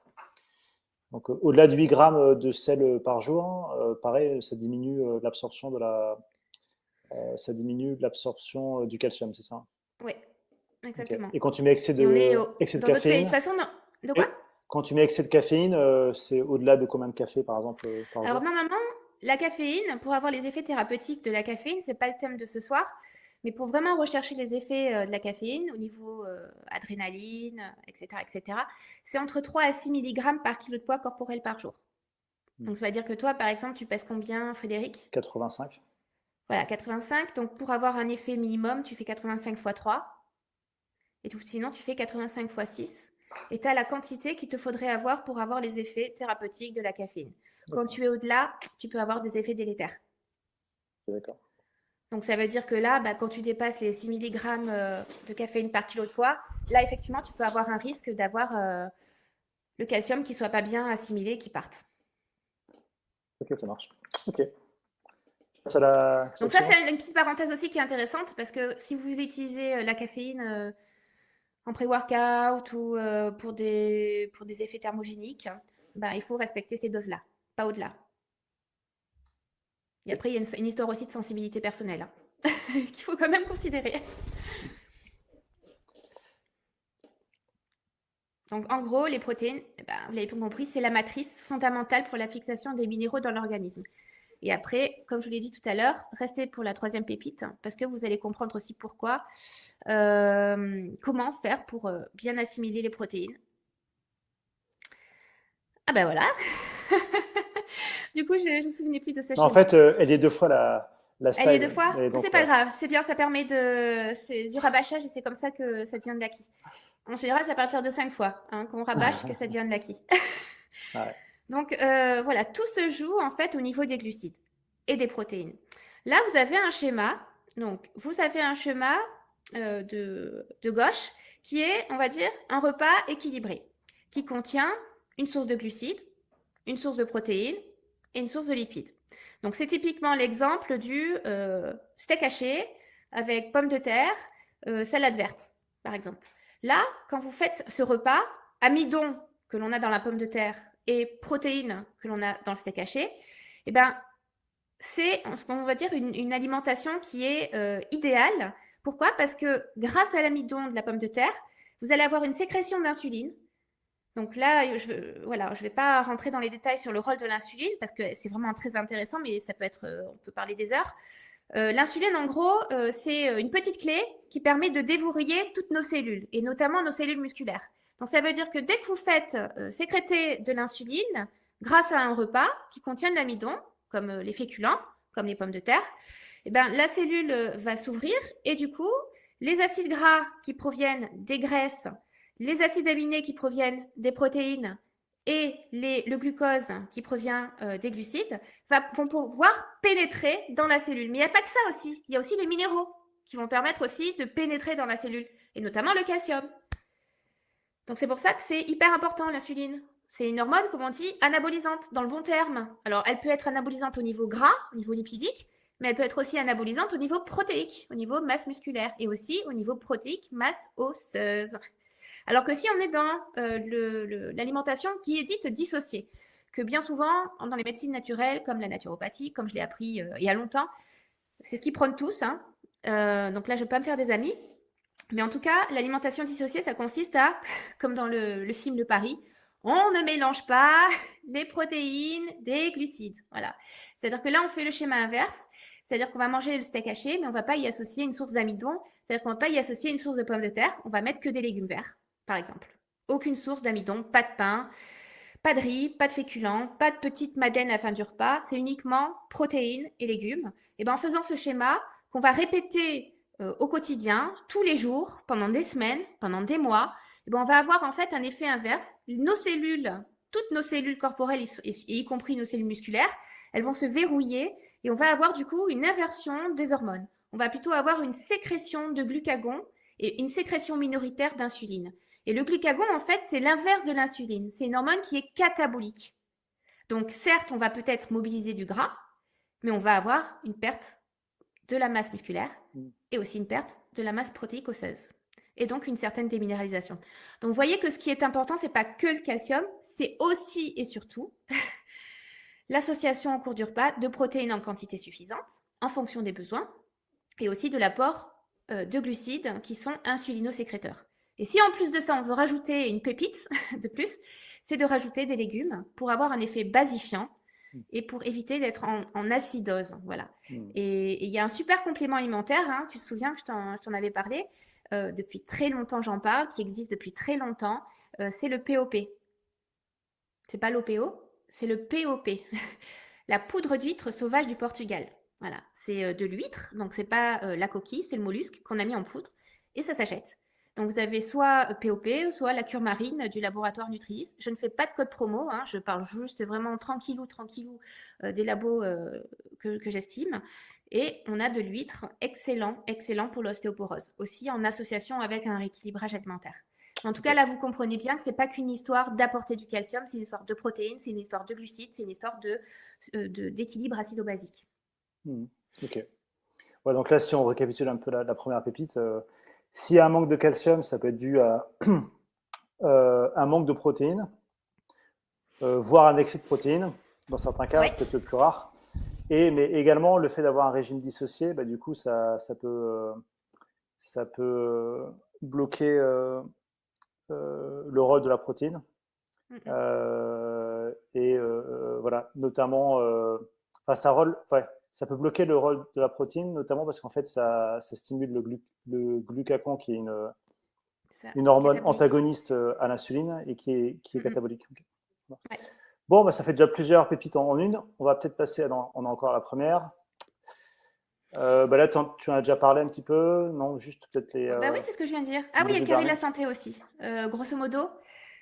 Donc, au-delà de 8 grammes de sel par jour, pareil, ça diminue l'absorption du calcium, c'est ça? Oui, exactement. Okay. Et quand tu mets excès de caféine, de toute façon, non. De quoi? Quand tu mets excès de caféine, c'est au-delà de combien de café, par exemple, par jour? Alors, normalement, la caféine, pour avoir les effets thérapeutiques de la caféine, ce n'est pas le thème de ce soir, mais pour vraiment rechercher les effets de la caféine au niveau adrénaline, etc., c'est entre 3 à 6 mg par kilo de poids corporel par jour. Donc, ça veut dire que toi, par exemple, tu pèses combien, Frédéric? 85. Voilà, 85. Donc, pour avoir un effet minimum, tu fais 85 x 3. Et sinon, tu fais 85 x 6. Et tu as la quantité qu'il te faudrait avoir pour avoir les effets thérapeutiques de la caféine. Quand tu es au-delà, tu peux avoir des effets délétères. D'accord. Donc, ça veut dire que là, quand tu dépasses les 6 mg de caféine par kilo de poids, là, effectivement, tu peux avoir un risque d'avoir le calcium qui ne soit pas bien assimilé, qui parte. Ok, ça marche. Ok. Donc ça, c'est une petite parenthèse aussi qui est intéressante parce que si vous voulez utiliser la caféine en pré-workout ou pour des effets thermogéniques, il faut respecter ces doses-là, pas au-delà. Et après, il y a une histoire aussi de sensibilité personnelle qu'il faut quand même considérer. Donc, en gros, les protéines, vous l'avez compris, c'est la matrice fondamentale pour la fixation des minéraux dans l'organisme. Et après, comme je vous l'ai dit tout à l'heure, restez pour la troisième pépite, parce que vous allez comprendre aussi pourquoi, comment faire pour bien assimiler les protéines. Ah ben voilà. Du coup, je ne me souvenais plus de ce schéma. En fait, elle est 2 fois la slide. Elle est 2 fois. C'est pas grave, c'est bien, ça permet c'est du rabâchage et c'est comme ça que ça devient de l'acquis. En général, c'est à partir de 5 fois qu'on rabâche que ça devient de l'acquis. Ouais. Donc voilà, tout se joue en fait au niveau des glucides et des protéines. Là, vous avez un schéma. Donc, vous avez un schéma de gauche qui est, on va dire, un repas équilibré, qui contient une source de glucides, une source de protéines et une source de lipides. Donc, c'est typiquement l'exemple du steak haché avec pommes de terre, salade verte, par exemple. Là, quand vous faites ce repas, amidon que l'on a dans la pomme de terre et protéines que l'on a dans le steak haché, eh ben, c'est ce qu'on va dire une alimentation qui est idéale. Pourquoi? Parce que grâce à l'amidon de la pomme de terre, vous allez avoir une sécrétion d'insuline. Donc là, je ne vais pas rentrer dans les détails sur le rôle de l'insuline parce que c'est vraiment très intéressant, mais ça peut être, on peut parler des heures. L'insuline, en gros, c'est une petite clé qui permet de déverrouiller toutes nos cellules, et notamment nos cellules musculaires. Donc, ça veut dire que dès que vous faites sécréter de l'insuline, grâce à un repas qui contient de l'amidon, comme les féculents, comme les pommes de terre, eh ben, la cellule va s'ouvrir et du coup, les acides gras qui proviennent des graisses, les acides aminés qui proviennent des protéines et le glucose qui provient des glucides vont pouvoir pénétrer dans la cellule. Mais il n'y a pas que ça aussi. Il y a aussi les minéraux qui vont permettre aussi de pénétrer dans la cellule, et notamment le calcium. Donc c'est pour ça que c'est hyper important l'insuline. C'est une hormone, comme on dit, anabolisante dans le bon terme. Alors elle peut être anabolisante au niveau gras, au niveau lipidique, mais elle peut être aussi anabolisante au niveau protéique, au niveau masse musculaire, et aussi au niveau protéique, masse osseuse. Alors que si on est dans l'alimentation qui est dite dissociée, que bien souvent, dans les médecines naturelles, comme la naturopathie, comme je l'ai appris il y a longtemps, c'est ce qu'ils prônent tous. Donc là, je ne vais pas me faire des amis. Mais en tout cas, l'alimentation dissociée, ça consiste à, comme dans le film de Paris, on ne mélange pas les protéines des glucides. Voilà. C'est-à-dire que là, on fait le schéma inverse. C'est-à-dire qu'on va manger le steak haché, mais on ne va pas y associer une source d'amidon. C'est-à-dire qu'on ne va pas y associer une source de pommes de terre. On va mettre que des légumes verts, par exemple. Aucune source d'amidon, pas de pain, pas de riz, pas de féculents, pas de petite madeleine à la fin du repas. C'est uniquement protéines et légumes. Et ben, en faisant ce schéma qu'on va répéter au quotidien, tous les jours, pendant des semaines, pendant des mois, et ben, on va avoir en fait un effet inverse. Nos cellules, toutes nos cellules corporelles, y compris nos cellules musculaires, elles vont se verrouiller et on va avoir du coup une inversion des hormones. On va plutôt avoir une sécrétion de glucagon et une sécrétion minoritaire d'insuline. Et le glucagon, en fait, c'est l'inverse de l'insuline. C'est une hormone qui est catabolique. Donc, certes, on va peut-être mobiliser du gras, mais on va avoir une perte de la masse musculaire et aussi une perte de la masse protéique osseuse. Et donc, une certaine déminéralisation. Donc, vous voyez que ce qui est important, ce n'est pas que le calcium, c'est aussi et surtout l'association au cours du repas de protéines en quantité suffisante, en fonction des besoins, et aussi de l'apport de glucides qui sont insulinosécréteurs. Et si en plus de ça, on veut rajouter une pépite de plus, c'est de rajouter des légumes pour avoir un effet basifiant et pour éviter d'être en acidose. Voilà. Et il y a un super complément alimentaire, tu te souviens que je t'en avais parlé, depuis très longtemps j'en parle, qui existe depuis très longtemps, c'est le POP. C'est pas l'OPO, c'est le POP, la poudre d'huître sauvage du Portugal. Voilà, c'est de l'huître, donc c'est pas la coquille, c'est le mollusque qu'on a mis en poudre et ça s'achète. Donc vous avez soit POP, soit la cure marine du laboratoire Nutrilis. Je ne fais pas de code promo, je parle juste vraiment tranquillou des labos que j'estime. Et on a de l'huître excellent pour l'ostéoporose, aussi en association avec un rééquilibrage alimentaire. En tout cas, là, vous comprenez bien que ce n'est pas qu'une histoire d'apporter du calcium, c'est une histoire de protéines, c'est une histoire de glucides, c'est une histoire d'équilibre acido-basique. Ok. Ouais, donc là, si on récapitule un peu la première pépite, s'il y a un manque de calcium, ça peut être dû à un manque de protéines, voire un excès de protéines, dans certains cas, Ouais. peut-être le plus rare. Mais également, le fait d'avoir un régime dissocié, du coup, ça peut bloquer le rôle de la protéine. Voilà, notamment, ça peut bloquer le rôle de la protéine, notamment parce qu'en fait, ça stimule le glucagon, qui est une hormone catabolique. antagoniste à l'insuline et qui est catabolique. Okay. Ouais. Bon, ça fait déjà plusieurs pépites en une. On va peut-être passer on a encore la première. Là, tu en as déjà parlé un petit peu, non? Juste peut-être Bah oui, c'est ce que je viens de dire. Ah oui, il y les a le deux carré de derniers. la santé aussi. Grosso modo,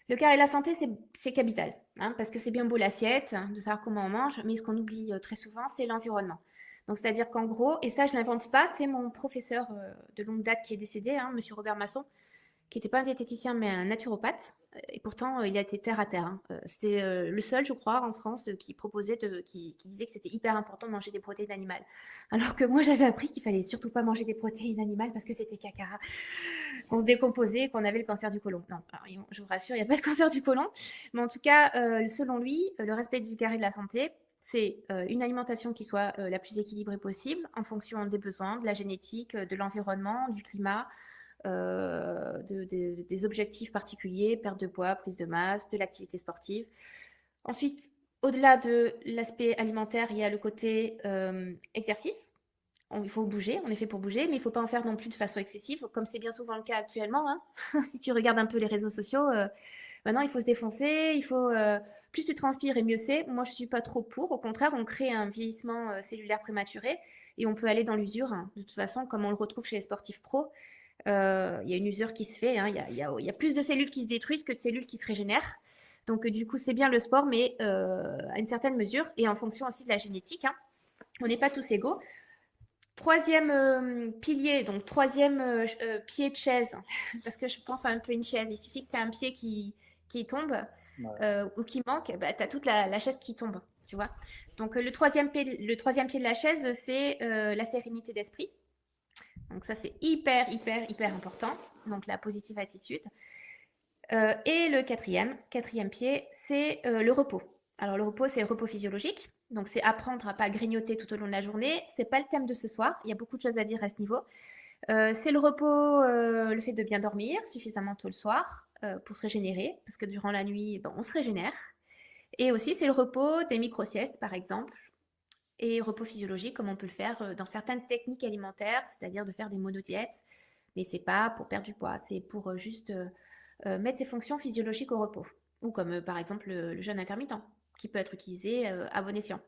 le carré de la santé, c'est capital, hein, parce que c'est bien beau l'assiette, hein, de savoir comment on mange, mais ce qu'on oublie très souvent, c'est l'environnement. Donc, c'est-à-dire qu'en gros, et ça, je n'invente pas, c'est mon professeur de longue date qui est décédé, hein, Monsieur Robert Masson, qui n'était pas un diététicien mais un naturopathe. Et pourtant, il a été terre à terre, hein. C'était le seul, je crois, en France qui proposait, qui disait que c'était hyper important de manger des protéines animales. Alors que moi, j'avais appris qu'il fallait surtout pas manger des protéines animales parce que c'était caca, qu'on se décomposait, qu'on avait le cancer du côlon. Non, je vous rassure, il n'y a pas de cancer du côlon. Mais en tout cas, selon lui, le respect du carré de la santé, c'est une alimentation qui soit la plus équilibrée possible en fonction des besoins, de la génétique, de l'environnement, du climat, des objectifs particuliers, perte de poids, prise de masse, de l'activité sportive. Ensuite, au-delà de l'aspect alimentaire, il y a le côté exercice. Il faut bouger, on est fait pour bouger, mais il ne faut pas en faire non plus de façon excessive, comme c'est bien souvent le cas actuellement, hein. Si tu regardes un peu les réseaux sociaux, maintenant il faut se défoncer, il faut plus tu transpires et mieux c'est. Moi je ne suis pas trop pour, au contraire on crée un vieillissement cellulaire prématuré et on peut aller dans l'usure, hein. De toute façon, comme on le retrouve chez les sportifs pros, il y a une usure qui se fait, hein. Il y a plus de cellules qui se détruisent que de cellules qui se régénèrent. Donc du coup c'est bien le sport, mais à une certaine mesure et en fonction aussi de la génétique, hein. On n'est pas tous égaux. Troisième pilier, donc troisième pied de chaise, parce que je pense à un peu une chaise. Il suffit que tu aies un pied qui tombe Ouais. ou qui manque, bah, tu as toute la chaise qui tombe, tu vois. Donc le troisième pied de la chaise, c'est la sérénité d'esprit. Donc ça, c'est hyper, hyper, hyper important. Donc la positive attitude. Et le quatrième pied, c'est le repos. Alors le repos, c'est le repos physiologique. Donc c'est apprendre à pas grignoter tout au long de la journée. C'est pas le thème de ce soir. Il y a beaucoup de choses à dire à ce niveau. C'est le repos, le fait de bien dormir suffisamment tôt le soir pour se régénérer, parce que durant la nuit, ben, on se régénère. Et aussi, c'est le repos des micro-siestes, par exemple, et repos physiologique, comme on peut le faire dans certaines techniques alimentaires, c'est-à-dire de faire des monodiètes. Mais c'est pas pour perdre du poids, c'est pour juste mettre ses fonctions physiologiques au repos. Ou comme par exemple le jeûne intermittent, qui peut être utilisé à bon escient.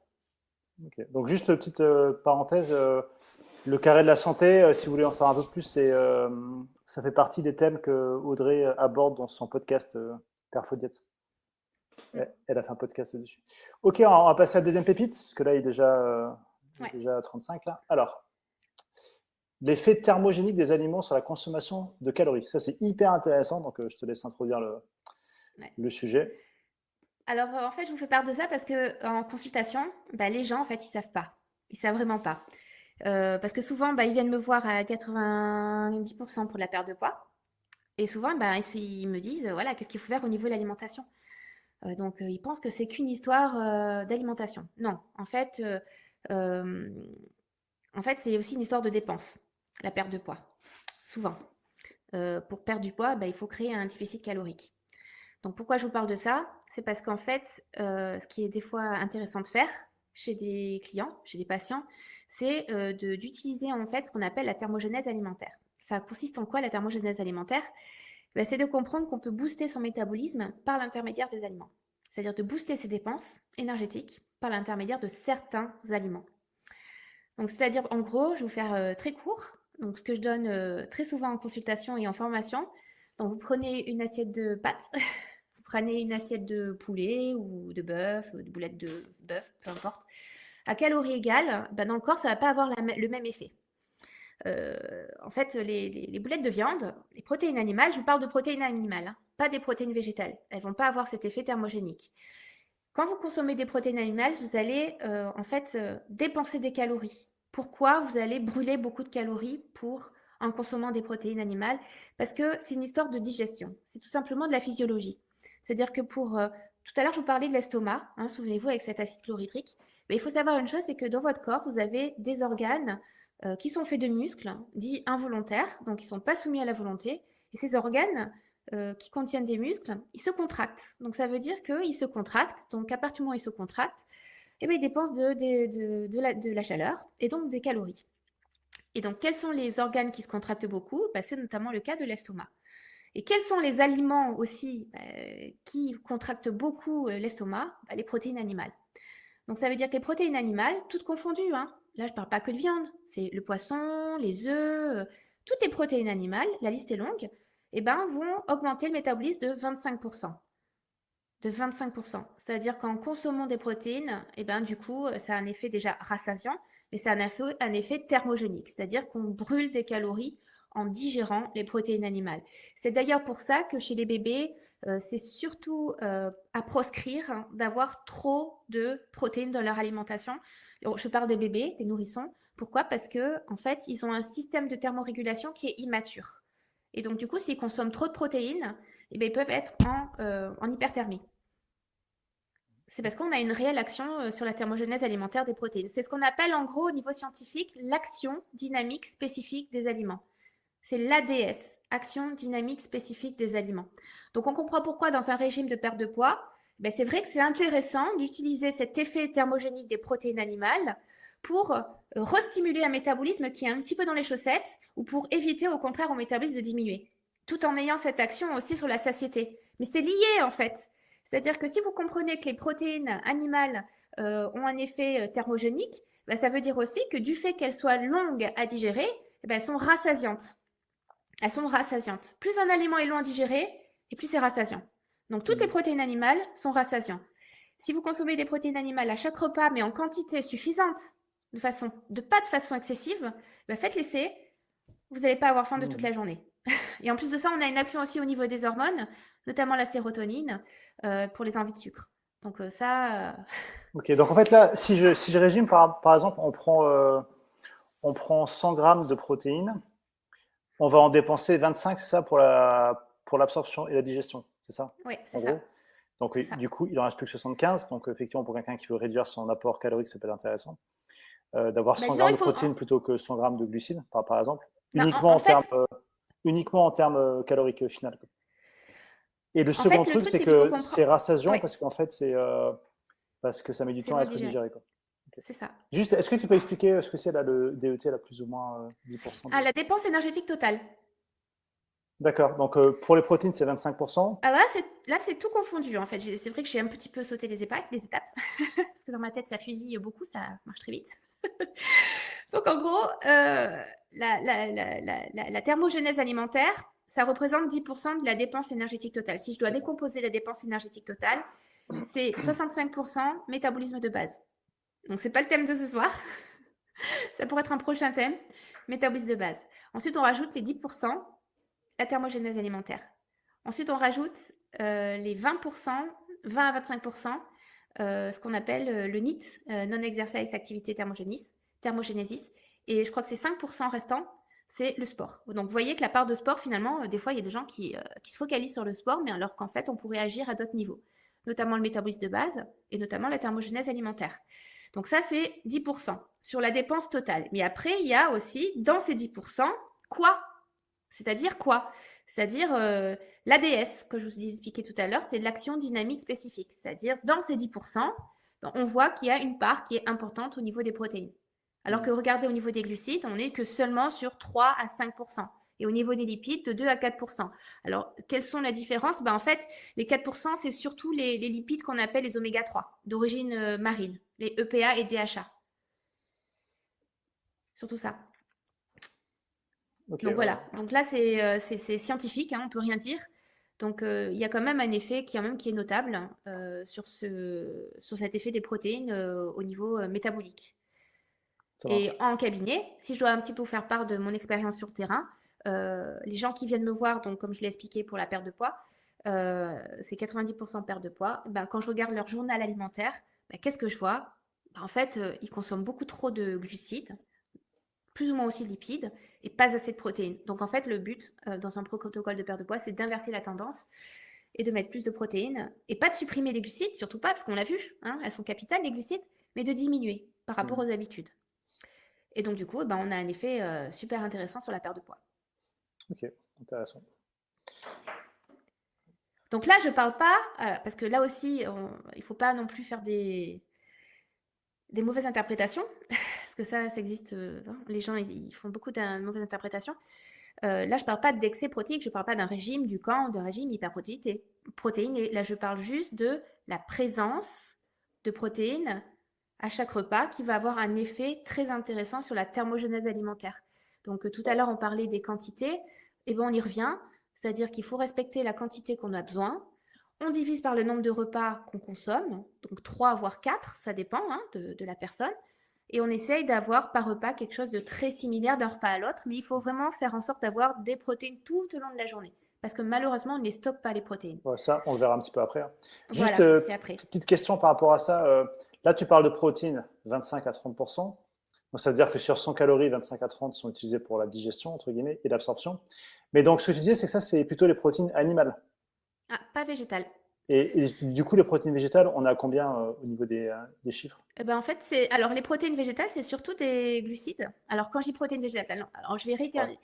Ok. Donc juste petite parenthèse, le carré de la santé, si vous voulez en savoir un peu plus, ça fait partie des thèmes que Audrey aborde dans son podcast Perfodiète. Mm. Elle a fait un podcast dessus. Ok, on va passer à la deuxième pépite, parce que là, il est Ouais. déjà à 35 là. Alors, l'effet thermogénique des aliments sur la consommation de calories. Ça, c'est hyper intéressant, donc je te laisse introduire Ouais. le sujet. Alors en fait, je vous fais part de ça parce que en consultation, bah, les gens en fait, ils savent pas. Ils savent vraiment pas. Parce que souvent, bah, ils viennent me voir à 90% pour la perte de poids. Et souvent, bah, ils me disent, voilà, qu'est-ce qu'il faut faire au niveau de l'alimentation. Donc, ils pensent que c'est qu'une histoire d'alimentation. Non, euh, en fait, c'est aussi une histoire de dépense, la perte de poids. Souvent. Pour perdre du poids, bah, il faut créer un déficit calorique. Donc, pourquoi je vous parle de ça? C'est parce qu'en fait, ce qui est des fois intéressant de faire chez des clients, chez des patients, c'est d'utiliser en fait ce qu'on appelle la thermogénèse alimentaire. Ça consiste en quoi la thermogénèse alimentaire? Ben, c'est de comprendre qu'on peut booster son métabolisme par l'intermédiaire des aliments. C'est-à-dire de booster ses dépenses énergétiques par l'intermédiaire de certains aliments. Donc, c'est-à-dire, en gros, je vais vous faire très court. Donc, ce que je donne très souvent en consultation et en formation. Donc, vous prenez une assiette de pâtes, vous prenez une assiette de poulet ou de bœuf, de boulettes de bœuf, peu importe. À calories égales, ben, dans le corps, ça ne va pas avoir le même effet. En fait, les boulettes de viande, les protéines animales, je vous parle de protéines animales, hein, pas des protéines végétales. Elles ne vont pas avoir cet effet thermogénique. Quand vous consommez des protéines animales, vous allez en fait dépenser des calories. Pourquoi vous allez brûler beaucoup de calories en consommant des protéines animales? Parce que c'est une histoire de digestion. C'est tout simplement de la physiologie. C'est-à-dire que tout à l'heure, je vous parlais de l'estomac, hein, souvenez-vous, avec cet acide chlorhydrique. Mais il faut savoir une chose, c'est que dans votre corps, vous avez des organes qui sont faits de muscles, dits involontaires, donc ils ne sont pas soumis à la volonté. Et ces organes, qui contiennent des muscles, ils se contractent. Donc ça veut dire qu'ils se contractent. Donc à partir du moment où ils se contractent, eh bien, ils dépensent de la chaleur et donc des calories. Et donc quels sont les organes qui se contractent beaucoup? C'est notamment le cas de l'estomac. Et quels sont les aliments aussi qui contractent beaucoup l'estomac? Les protéines animales. Donc, ça veut dire que les protéines animales, toutes confondues, hein, là, je ne parle pas que de viande, c'est le poisson, les œufs, toutes les protéines animales, la liste est longue, eh ben, vont augmenter le métabolisme de 25%. De 25%. C'est-à-dire qu'en consommant des protéines, eh ben, du coup, ça a un effet déjà rassasiant, mais ça a un effet thermogénique, c'est-à-dire qu'on brûle des calories en digérant les protéines animales. C'est d'ailleurs pour ça que chez les bébés, c'est surtout à proscrire d'avoir trop de protéines dans leur alimentation. Je parle des bébés, des nourrissons. Pourquoi? Parce que en fait, ils ont un système de thermorégulation qui est immature. Et donc, du coup, s'ils consomment trop de protéines, eh bien, ils peuvent être en hyperthermie. C'est parce qu'on a une réelle action sur la thermogenèse alimentaire des protéines. C'est ce qu'on appelle en gros au niveau scientifique l'action dynamique spécifique des aliments. C'est l'ADS, action dynamique spécifique des aliments. Donc on comprend pourquoi dans un régime de perte de poids, ben c'est vrai que c'est intéressant d'utiliser cet effet thermogénique des protéines animales pour restimuler un métabolisme qui est un petit peu dans les chaussettes ou pour éviter au contraire au métabolisme de diminuer, tout en ayant cette action aussi sur la satiété. Mais c'est lié en fait. C'est-à-dire que si vous comprenez que les protéines animales ont un effet thermogénique, ben ça veut dire aussi que du fait qu'elles soient longues à digérer, ben elles sont rassasiantes. Elles sont rassasiantes. Plus un aliment est long à digérer, et plus c'est rassasiant. Donc toutes les protéines animales sont rassasiantes. Si vous consommez des protéines animales à chaque repas, mais en quantité suffisante, pas de façon excessive, ben faites l'essai, vous n'allez pas avoir faim de toute la journée. Et en plus de ça, on a une action aussi au niveau des hormones, notamment la sérotonine, pour les envies de sucre. Donc ça... Ok, donc en fait là, si je résume, par exemple, on prend 100 grammes de protéines, on va en dépenser 25, c'est ça, pour l'absorption et la digestion, c'est ça? Oui, c'est En ça. gros. Donc C'est ça. du coup, il en reste plus que 75. Donc effectivement, pour quelqu'un qui veut réduire son apport calorique, ça peut être intéressant d'avoir Ben, 100 disons, grammes il de faut... protéines plutôt que 100 grammes de glucides, par exemple, Ben, uniquement en fait, uniquement en termes caloriques final. Et le second le truc, truc, c'est c'est qu'il faut que comprendre... c'est rassasiant Oui, parce qu'en fait, parce que ça met du c'est temps à long à être digérer. digéré, quoi. Ok. C'est ça. Juste, est-ce que tu peux expliquer ce que c'est là, le DET, là, plus ou moins 10% Ah, de... la dépense énergétique totale. D'accord, donc pour les protéines, c'est 25%. Alors là, c'est tout confondu, en fait. C'est vrai que j'ai un petit peu sauté les étapes, parce que dans ma tête, ça fusille beaucoup, ça marche très vite. Donc, en gros, la thermogenèse alimentaire, ça représente 10% de la dépense énergétique totale. Si je dois décomposer la dépense énergétique totale, c'est 65% métabolisme de base. Donc, c'est pas le thème de ce soir. Ça pourrait être un prochain thème, métabolisme de base. Ensuite, on rajoute les 10%, la thermogenèse alimentaire. Ensuite, on rajoute les 20%, 20 à 25%, ce qu'on appelle le NEAT, non-exercice activité thermogénésis. Et je crois que c'est 5% restant, c'est le sport. Donc, vous voyez que la part de sport, finalement, des fois, il y a des gens qui se focalisent sur le sport, mais alors qu'en fait, on pourrait agir à d'autres niveaux, notamment le métabolisme de base et notamment la thermogenèse alimentaire. Donc ça, c'est 10% sur la dépense totale. Mais après, il y a aussi, dans ces 10%, quoi? C'est-à-dire quoi? C'est-à-dire l'ADS, que je vous ai expliqué tout à l'heure, c'est l'action dynamique spécifique. C'est-à-dire, dans ces 10%, on voit qu'il y a une part qui est importante au niveau des protéines. Alors que regardez au niveau des glucides, on n'est que seulement sur 3 à 5%. Et au niveau des lipides, de 2 à 4%. Alors, quelles sont les différences? En fait, les 4%, c'est surtout les lipides qu'on appelle les oméga 3, d'origine marine, les EPA et DHA. Surtout ça. Ok, Donc ouais. voilà, donc là c'est scientifique, hein, on ne peut rien dire. Donc il y a quand même un effet qui est notable sur cet effet des protéines au niveau métabolique. Ça Et marche. en cabinet, si je dois un petit peu vous faire part de mon expérience sur le terrain, les gens qui viennent me voir, donc comme je l'ai expliqué pour la perte de poids, c'est 90% perte de poids. Quand je regarde leur journal alimentaire, qu'est-ce que je vois? En fait, ils consomment beaucoup trop de glucides, plus ou moins aussi de lipides et pas assez de protéines. Donc en fait, le but dans un protocole de perte de poids, c'est d'inverser la tendance et de mettre plus de protéines et pas de supprimer les glucides, surtout pas parce qu'on l'a vu, hein, elles sont capitales les glucides, mais de diminuer par rapport aux habitudes. Et donc du coup, on a un effet super intéressant sur la perte de poids. Ok, intéressant. Donc là, je parle pas, parce que là aussi, il faut pas non plus faire des mauvaises interprétations, parce que ça existe, les gens ils font beaucoup de mauvaises interprétations. Là, je ne parle pas d'excès protéique, je ne parle pas d'un régime du camp, d'un régime hyperprotéiné. Là, je parle juste de la présence de protéines à chaque repas qui va avoir un effet très intéressant sur la thermogenèse alimentaire. Donc tout à l'heure, on parlait des quantités, et ben on y revient, c'est-à-dire qu'il faut respecter la quantité qu'on a besoin. On divise par le nombre de repas qu'on consomme, donc 3 voire 4, ça dépend hein, de la personne. Et on essaye d'avoir par repas quelque chose de très similaire d'un repas à l'autre, mais il faut vraiment faire en sorte d'avoir des protéines tout au long de la journée. Parce que malheureusement, on ne les stocke pas les protéines. Ouais, ça, on le verra un petit peu après, hein. Juste, Voilà, c'est après. petite question par rapport à ça. Là, tu parles de protéines, 25 à 30%. Donc, ça veut dire que sur 100 calories, 25 à 30 sont utilisées pour la digestion, entre guillemets, et l'absorption. Mais donc, ce que tu disais, c'est que ça, c'est plutôt les protéines animales. Ah, pas végétal. Et du coup, les protéines végétales, on a combien au niveau des chiffres? Eh ben, en fait, c'est alors les protéines végétales, c'est surtout des glucides. Alors quand je dis protéines végétales, non, alors je vais Ouais. réitérer.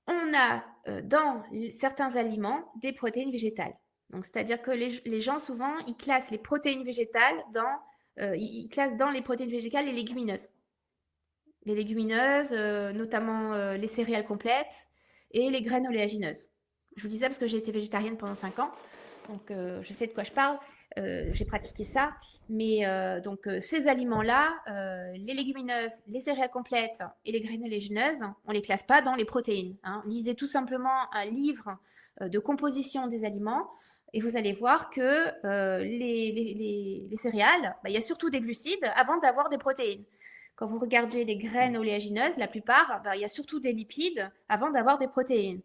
On a dans certains aliments des protéines végétales. Donc c'est-à-dire que les gens souvent ils classent les protéines végétales dans ils classent dans les protéines végétales les légumineuses. Les légumineuses, notamment les céréales complètes et les graines oléagineuses. Je vous disais parce que j'ai été végétarienne pendant 5 ans, donc je sais de quoi je parle. J'ai pratiqué ça, mais donc ces aliments-là, les légumineuses, les céréales complètes et les graines oléagineuses, on les classe pas dans les protéines, hein. Lisez tout simplement un livre de composition des aliments et vous allez voir que les céréales, bah, il y a surtout des glucides avant d'avoir des protéines. Quand vous regardez les graines oléagineuses, la plupart, bah, il y a surtout des lipides avant d'avoir des protéines.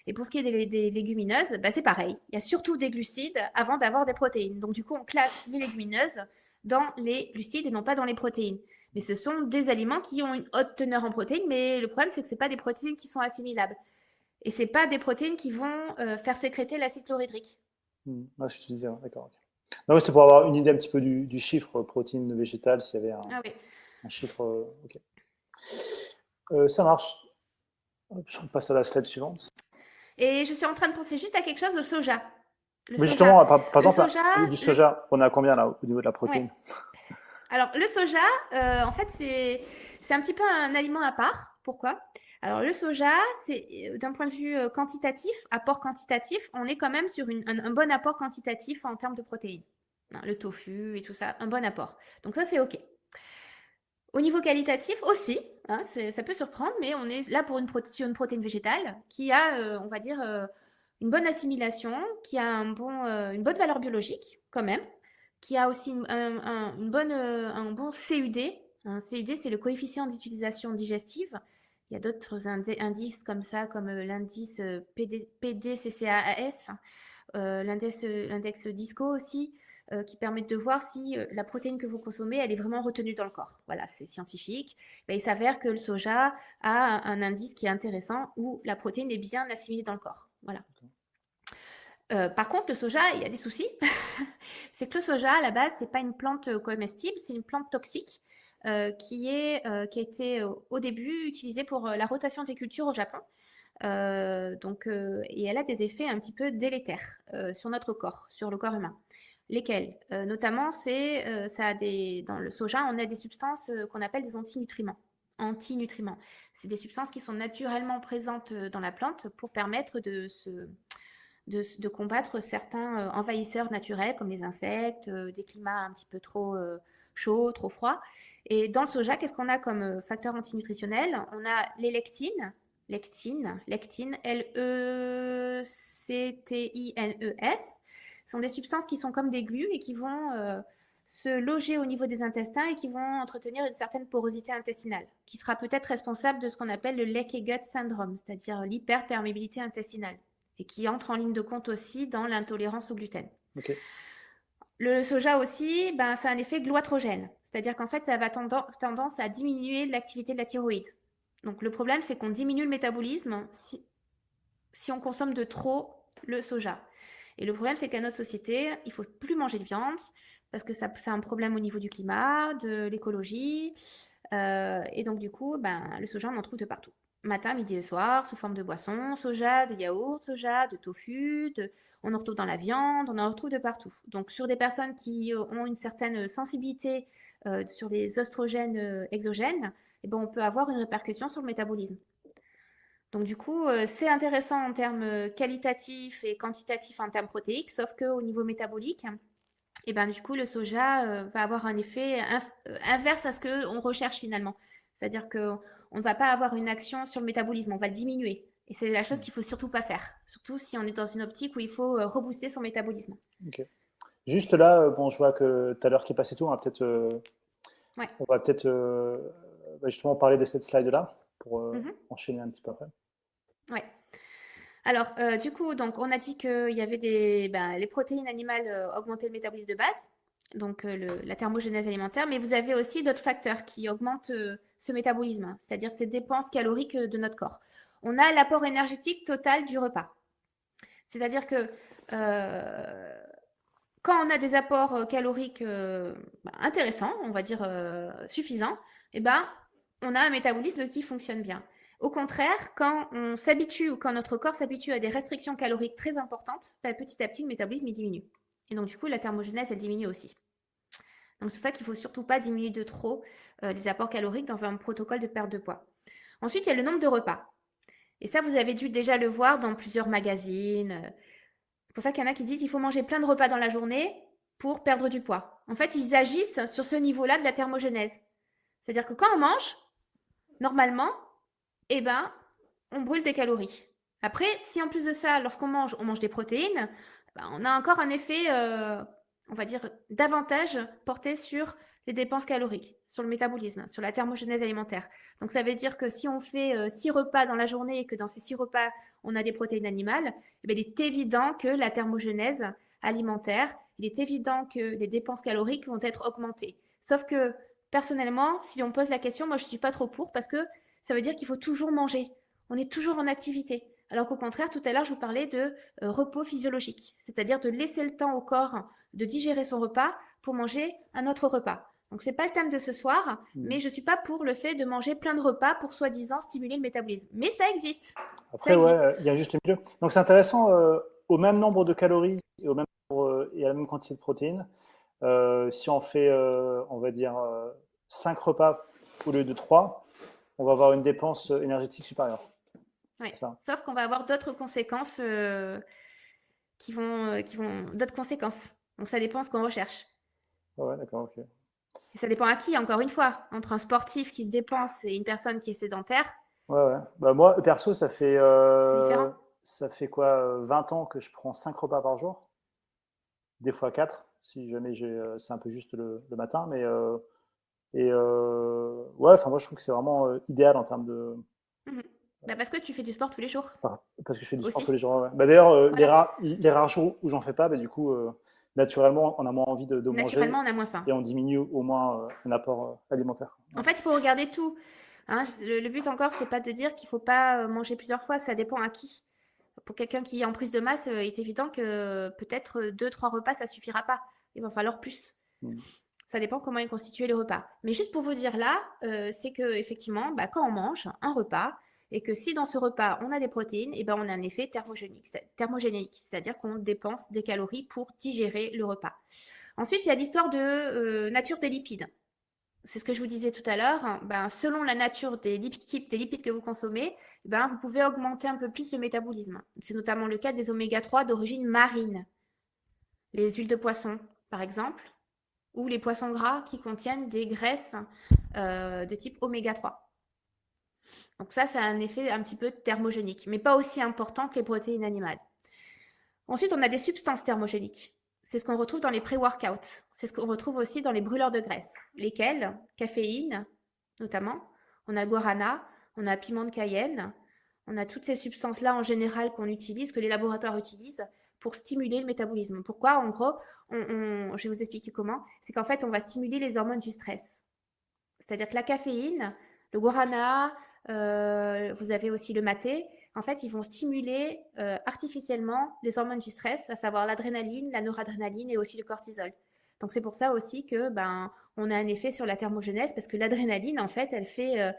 Et pour ce qui est des légumineuses, bah, c'est pareil. Il y a surtout des glucides avant d'avoir des protéines. Donc du coup, on classe les légumineuses dans les glucides et non pas dans les protéines. Mais ce sont des aliments qui ont une haute teneur en protéines, mais le problème, c'est que ce pas des protéines qui sont assimilables. Et ce pas des protéines qui vont faire sécréter l'acide chlorhydrique. Ouais, ce que tu disais, ouais, d'accord. Ok. Non, c'était pour avoir une idée un petit peu du chiffre protéines végétales, s'il y avait Ah oui. un chiffre. Ok. Ça marche. Hop, on passe à la slide suivante. Et je suis en train de penser juste à quelque chose, le soja. Le Mais soja. justement, par Le exemple, soja, là, du le... soja, on a combien là au niveau de la Ouais. protéine? Alors, le soja, en fait, c'est un petit peu un aliment à part. Pourquoi? Alors, le soja, c'est d'un point de vue quantitatif, apport quantitatif, on est quand même sur un bon apport quantitatif en termes de protéines. Hein, le tofu et tout ça, un bon apport. Donc ça, c'est OK. Au niveau qualitatif aussi, hein, ça peut surprendre, mais on est là pour sur une protéine végétale qui a, on va dire, une bonne assimilation, qui a une bonne valeur biologique quand même, qui a aussi un bon CUD. Un CUD, c'est le coefficient d'utilisation digestive. Il y a d'autres indices comme ça, comme l'indice PDCCAS, l'index DISCO aussi, qui permettent de voir si la protéine que vous consommez, elle est vraiment retenue dans le corps. Voilà, c'est scientifique. Ben, il s'avère que le soja a un indice qui est intéressant où la protéine est bien assimilée dans le corps. Voilà. Par contre, le soja, il y a des soucis. C'est que le soja, à la base, c'est pas une plante comestible, c'est une plante toxique qui a été au début utilisée pour la rotation des cultures au Japon. Et elle a des effets un petit peu délétères sur notre corps, sur le corps humain. Lesquels? Notamment, dans le soja, on a des substances qu'on appelle des antinutriments. Antinutriments. C'est des substances qui sont naturellement présentes dans la plante pour permettre de combattre certains envahisseurs naturels comme les insectes, des climats un petit peu trop chauds, trop froids. Et dans le soja, qu'est-ce qu'on a comme facteur antinutritionnel? On a les lectines, Lectines, sont des substances qui sont comme des glues et qui vont se loger au niveau des intestins et qui vont entretenir une certaine porosité intestinale, qui sera peut-être responsable de ce qu'on appelle le leaky gut syndrome, c'est-à-dire l'hyperperméabilité intestinale, et qui entre en ligne de compte aussi dans l'intolérance au gluten. Ok. Le soja aussi, ben, ça a un effet gloitrogène, c'est-à-dire qu'en fait, ça va tendance à diminuer l'activité de la thyroïde. Donc le problème, c'est qu'on diminue le métabolisme si on consomme de trop le soja. Et le problème, c'est qu'à notre société, il ne faut plus manger de viande parce que ça a un problème au niveau du climat, de l'écologie. Et donc, du coup, ben, le soja, on en trouve de partout. Matin, midi et soir, sous forme de boisson, soja, de yaourt, soja, de tofu, on en retrouve dans la viande, on en retrouve de partout. Donc, sur des personnes qui ont une certaine sensibilité sur les oestrogènes exogènes, eh ben, on peut avoir une répercussion sur le métabolisme. Donc du coup, c'est intéressant en termes qualitatifs et quantitatifs en termes protéiques, sauf qu'au niveau métabolique, et ben du coup le soja va avoir un effet inverse à ce qu'on recherche finalement. C'est-à-dire qu'on ne va pas avoir une action sur le métabolisme, on va le diminuer. Et c'est la chose qu'il ne faut surtout pas faire, surtout si on est dans une optique où il faut rebooster son métabolisme. Ok. Juste là, bon, je vois que tu as l'heure qui est passée tout, Ouais. on va peut-être justement parler de cette slide-là pour Mhm. enchaîner un petit peu après. Ouais. Alors, du coup, donc, on a dit qu'il y avait les protéines animales augmentaient le métabolisme de base, donc la thermogénèse alimentaire, mais vous avez aussi d'autres facteurs qui augmentent ce métabolisme, hein, c'est-à-dire ces dépenses caloriques de notre corps. On a l'apport énergétique total du repas. C'est-à-dire que quand on a des apports caloriques intéressants, on va dire suffisants, eh ben, on a un métabolisme qui fonctionne bien. Au contraire, quand on s'habitue ou quand notre corps s'habitue à des restrictions caloriques très importantes, petit à petit, le métabolisme il diminue. Et donc, du coup, la thermogénèse, elle diminue aussi. Donc, c'est ça qu'il ne faut surtout pas diminuer de trop les apports caloriques dans un protocole de perte de poids. Ensuite, il y a le nombre de repas. Et ça, vous avez dû déjà le voir dans plusieurs magazines. C'est pour ça qu'il y en a qui disent qu'il faut manger plein de repas dans la journée pour perdre du poids. En fait, ils agissent sur ce niveau-là de la thermogénèse. C'est-à-dire que quand on mange, normalement, eh ben, on brûle des calories. Après, si en plus de ça, lorsqu'on mange, on mange des protéines, ben, on a encore un effet, on va dire, davantage porté sur les dépenses caloriques, sur le métabolisme, sur la thermogénèse alimentaire. Donc ça veut dire que si on fait 6 repas dans la journée et que dans ces 6 repas, on a des protéines animales, eh bien, il est évident que la thermogénèse alimentaire, il est évident que les dépenses caloriques vont être augmentées. Sauf que personnellement, si on pose la question, moi je ne suis pas trop pour parce que ça veut dire qu'il faut toujours manger. On est toujours en activité. Alors qu'au contraire, tout à l'heure, je vous parlais de repos physiologique, c'est-à-dire de laisser le temps au corps de digérer son repas pour manger un autre repas. Donc, ce n'est pas le thème de ce soir, mais je ne suis pas pour le fait de manger plein de repas pour soi-disant stimuler le métabolisme. Mais ça existe. Ça Après, existe. ouais, il y a juste le milieu. Donc c'est intéressant, au même nombre de calories et, et à la même quantité de protéines, si on fait, on va dire, 5 repas au lieu de 3, on va avoir une dépense énergétique supérieure. Ouais. Ça. Sauf qu'on va avoir d'autres conséquences d'autres conséquences. Donc, ça dépend de ce qu'on recherche. Ouais, d'accord, ok. Et ça dépend à qui, encore une fois. Entre un sportif qui se dépense et une personne qui est sédentaire, Ouais, ouais. Bah, moi, perso, c'est différent. ça fait quoi, 20 ans que je prends 5 repas par jour, des fois 4, si jamais c'est un peu juste le matin, mais ouais, enfin moi je trouve que c'est vraiment idéal en termes de, Mhm. Bah, parce que tu fais du sport tous les jours parce que je fais du sport tous aussi. les jours. Ouais. Bah, d'ailleurs, Voilà. les rares jours où j'en fais pas, bah, du coup, naturellement, on a moins envie de manger Naturellement, on a moins faim. et on diminue au moins un apport alimentaire. Ouais. En fait, il faut regarder tout. Hein. Le but encore, c'est pas de dire qu'il faut pas manger plusieurs fois. Ça dépend à qui. Pour quelqu'un qui est en prise de masse, il est évident que peut-être 2, 3 repas, ça suffira pas. Il va falloir plus. Mm. Ça dépend comment est constitué le repas. Mais juste pour vous dire là, c'est que effectivement, bah, quand on mange un repas et que si dans ce repas on a des protéines, et ben on a un effet thermogénique, c'est-à-dire qu'on dépense des calories pour digérer le repas. Ensuite, il y a l'histoire de nature des lipides. C'est ce que je vous disais tout à l'heure. Ben, selon la nature des lipides que vous consommez, ben, vous pouvez augmenter un peu plus le métabolisme. C'est notamment le cas des oméga 3 d'origine marine. Les huiles de poisson, par exemple, ou les poissons gras qui contiennent des graisses de type oméga 3. Donc ça a un effet un petit peu thermogénique, mais pas aussi important que les protéines animales. Ensuite, on a des substances thermogéniques. C'est ce qu'on retrouve dans les pré-workouts. C'est ce qu'on retrouve aussi dans les brûleurs de graisse. Lesquels? Caféine, notamment. On a guarana, on a piment de Cayenne. On a toutes ces substances-là en général qu'on utilise, que les laboratoires utilisent pour stimuler le métabolisme. Pourquoi? En gros, je vais vous expliquer comment. C'est qu'en fait, on va stimuler les hormones du stress. C'est-à-dire que la caféine, le guarana, vous avez aussi le maté, en fait, ils vont stimuler artificiellement les hormones du stress, à savoir l'adrénaline, la noradrénaline et aussi le cortisol. Donc c'est pour ça aussi que on a un effet sur la thermogénèse parce que l'adrénaline, en fait, elle fait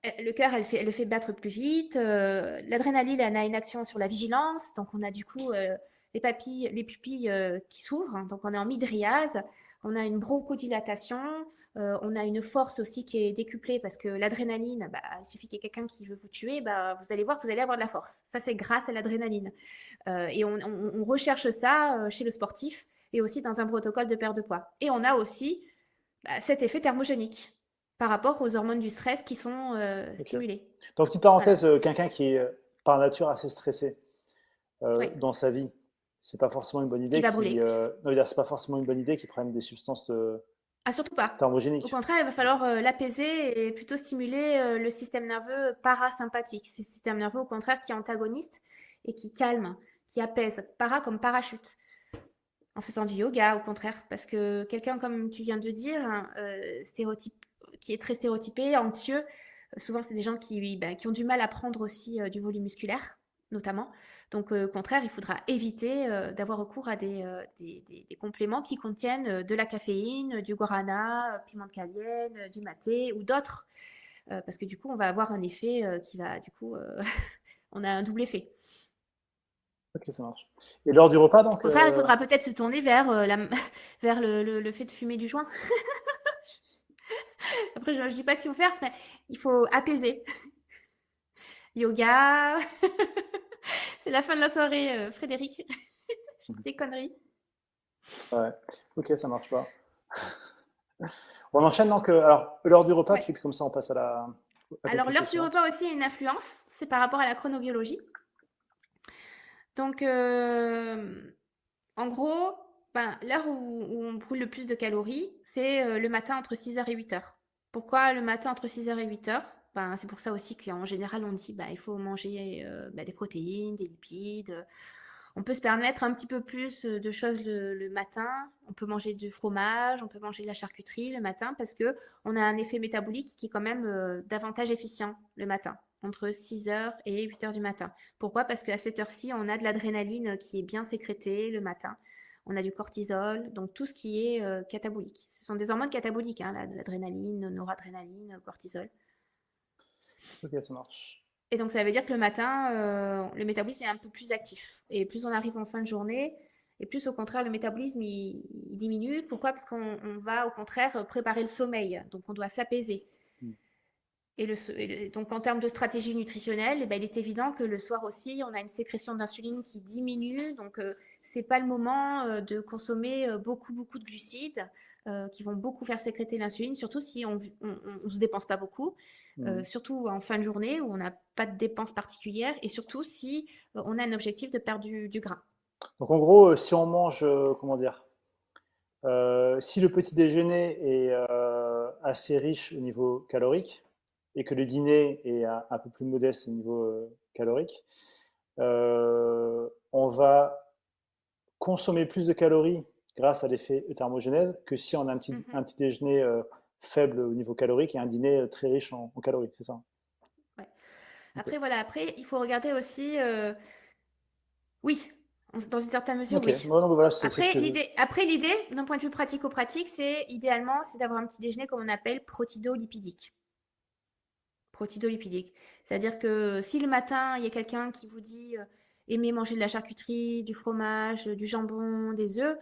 le cœur, elle le fait battre plus vite. L'adrénaline, elle a une action sur la vigilance, donc on a du coup les pupilles qui s'ouvrent, donc on est en mydriase, on a une bronchodilatation, on a une force aussi qui est décuplée parce que l'adrénaline, il suffit qu'il y ait quelqu'un qui veut vous tuer, vous allez voir que vous allez avoir de la force. Ça, c'est grâce à l'adrénaline. Et on recherche ça chez le sportif. et aussi dans un protocole de perte de poids. Et on a aussi cet effet thermogénique par rapport aux hormones du stress qui sont stimulées. Donc, petite parenthèse, Voilà. quelqu'un qui est par nature assez stressé Ouais. dans sa vie, c'est pas forcément une bonne idée Il va brûler. c'est pas forcément une bonne idée qu'il prenne des substances Ah, surtout pas. Au thermogéniques. contraire, il va falloir l'apaiser et plutôt stimuler le système nerveux parasympathique. C'est le système nerveux, au contraire, qui est antagoniste et qui calme, qui apaise. Para comme parachute. En faisant du yoga, au contraire. Parce que quelqu'un, comme tu viens de dire, qui est très stéréotypé, anxieux, souvent, c'est des gens qui ont du mal à prendre aussi du volume musculaire, notamment. Donc, au contraire, il faudra éviter d'avoir recours à des compléments qui contiennent de la caféine, du guarana, piment de cayenne, du maté ou d'autres. Parce que du coup, on va avoir un effet qui va, du coup, on a un double effet. Ok, ça marche. Et lors du repas, donc Au contraire, il faudra peut-être se tourner vers, vers le fait de fumer du joint. Après, je ne dis pas qu'il faut faire, mais il faut apaiser. Yoga. C'est la fin de la soirée, Frédéric. Des conneries. Ouais. Ok, ça marche pas. On enchaîne donc, alors, l'heure du repas, Ouais. puis comme ça, on passe à la Alors, l'heure du suivante. repas aussi a une influence. C'est par rapport à la chronobiologie. Donc, en gros, l'heure où on brûle le plus de calories, c'est le matin entre 6h et 8h. Pourquoi le matin entre 6h et 8h? C'est pour ça aussi qu'en général, on dit il faut manger des protéines, des lipides. On peut se permettre un petit peu plus de choses le matin. On peut manger du fromage, on peut manger de la charcuterie le matin parce que on a un effet métabolique qui est quand même davantage efficient le matin, entre 6h et 8h du matin. Pourquoi? Parce qu'à cette heure-ci, on a de l'adrénaline qui est bien sécrétée le matin. On a du cortisol, donc tout ce qui est catabolique. Ce sont des hormones cataboliques, hein, l'adrénaline, noradrénaline, cortisol. Ok, ça marche. Et donc, ça veut dire que le matin, le métabolisme est un peu plus actif. Et plus on arrive en fin de journée, et plus au contraire, le métabolisme il diminue. Pourquoi? Parce qu'on va au contraire préparer le sommeil. Donc, on doit s'apaiser. Donc, en termes de stratégie nutritionnelle, il est évident que le soir aussi, on a une sécrétion d'insuline qui diminue. Donc, c'est pas le moment de consommer beaucoup, beaucoup de glucides qui vont beaucoup faire sécréter l'insuline, surtout si on ne se dépense pas beaucoup, surtout en fin de journée où on n'a pas de dépenses particulières et surtout si on a un objectif de perdre du gras. Donc, en gros, si on mange, comment dire, si le petit déjeuner est assez riche au niveau calorique et que le dîner est un peu plus modeste au niveau calorique, on va consommer plus de calories grâce à l'effet thermogénèse que si on a un petit déjeuner faible au niveau calorique et un dîner très riche en calories, c'est ça? Ouais. Ok, Après, il faut regarder aussi, oui, dans une certaine mesure, ok. oui. Bon, donc, voilà, c'est ce Après, que l'idée, d'un point de vue pratico-pratique, idéalement, c'est d'avoir un petit déjeuner qu'on appelle protidolipidique. Protidolipidique. C'est-à-dire que si le matin, il y a quelqu'un qui vous dit aimer manger de la charcuterie, du fromage, du jambon, des œufs,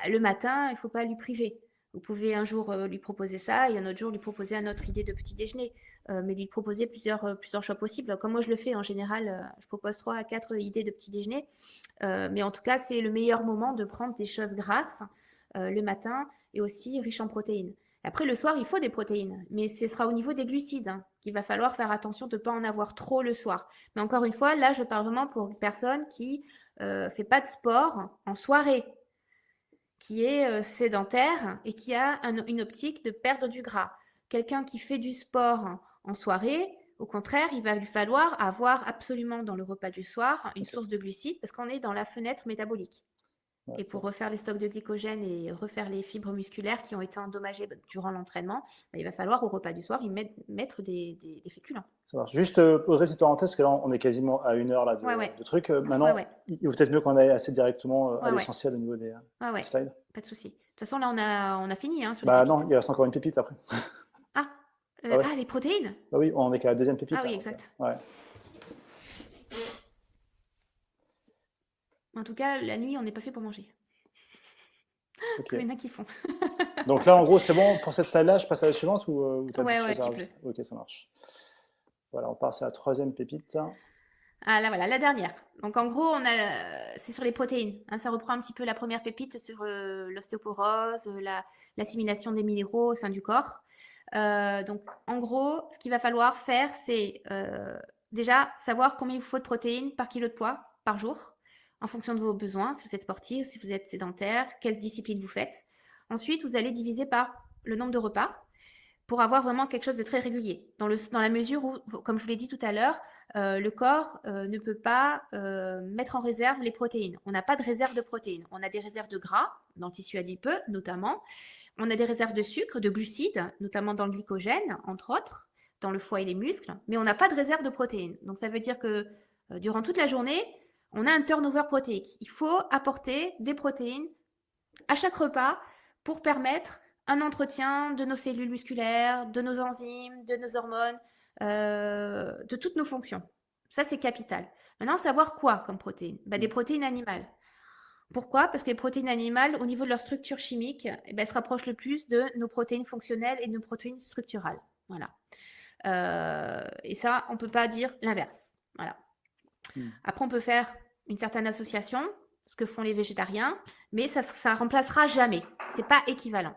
le matin, il ne faut pas lui priver. Vous pouvez un jour lui proposer ça et un autre jour lui proposer une autre idée de petit déjeuner, mais lui proposer plusieurs choix possibles. Comme moi je le fais en général, je propose 3 à 4 idées de petit déjeuner. Mais en tout cas, c'est le meilleur moment de prendre des choses grasses le matin et aussi riches en protéines. Après, le soir, il faut des protéines, mais ce sera au niveau des glucides qu'il va falloir faire attention de ne pas en avoir trop le soir. Mais encore une fois, là, je parle vraiment pour une personne qui ne fait pas de sport en soirée, qui est sédentaire et qui a une optique de perdre du gras. Quelqu'un qui fait du sport en soirée, au contraire, il va lui falloir avoir absolument dans le repas du soir une source de glucides parce qu'on est dans la fenêtre métabolique. ouais, Et pour refaire les stocks de glycogène et refaire les fibres musculaires qui ont été endommagées durant l'entraînement, il va falloir au repas du soir y mettre des féculents. ça marche. Juste Audrey, petite parenthèse, parce que là, on est quasiment à 1 heure là, Ouais. de trucs. Ouais, Maintenant, ouais. il vaut peut-être mieux qu'on aille assez directement à Ouais. l'essentiel au niveau des Ouais. slides. Pas de souci. De toute façon, là, on a fini sur les Bah non, pépites. il reste encore une pépite après. Ah, Ah ouais. les protéines. Bah oui, on est qu'à la deuxième pépite. Ah là, oui, donc, exact. ouais. En tout cas, la nuit, on n'est pas fait pour manger. Ok. Comme il y en a qui font. Donc là, en gros, c'est bon pour cette slide-là. Je passe à la suivante ou tu as d'autres Ouais, choses à tu peux. rajouter? Ok, ça marche. Voilà, on passe à la troisième pépite. Ah là voilà, la dernière. Donc en gros, c'est sur les protéines, hein. Ça reprend un petit peu la première pépite sur l'ostéoporose, l'assimilation des minéraux au sein du corps. Donc en gros, ce qu'il va falloir faire, c'est déjà savoir combien il vous faut de protéines par kilo de poids par jour, en fonction de vos besoins, si vous êtes sportif, si vous êtes sédentaire, quelle discipline vous faites. Ensuite, vous allez diviser par le nombre de repas pour avoir vraiment quelque chose de très régulier. Dans la mesure où, comme je vous l'ai dit tout à l'heure, le corps ne peut pas mettre en réserve les protéines. On n'a pas de réserve de protéines. On a des réserves de gras dans le tissu adipeux notamment. On a des réserves de sucre, de glucides, notamment dans le glycogène, entre autres, dans le foie et les muscles, mais on n'a pas de réserve de protéines. Donc ça veut dire que durant toute la journée, on a un turnover protéique. Il faut apporter des protéines à chaque repas pour permettre un entretien de nos cellules musculaires, de nos enzymes, de nos hormones, de toutes nos fonctions. Ça, c'est capital. Maintenant, savoir quoi comme protéines? Des protéines animales. Pourquoi? Parce que les protéines animales, au niveau de leur structure chimique, elles se rapprochent le plus de nos protéines fonctionnelles et de nos protéines structurales. Voilà. Et ça, on ne peut pas dire l'inverse. Voilà. Après, on peut faire une certaine association, ce que font les végétariens, mais ça ne remplacera jamais. Ce n'est pas équivalent.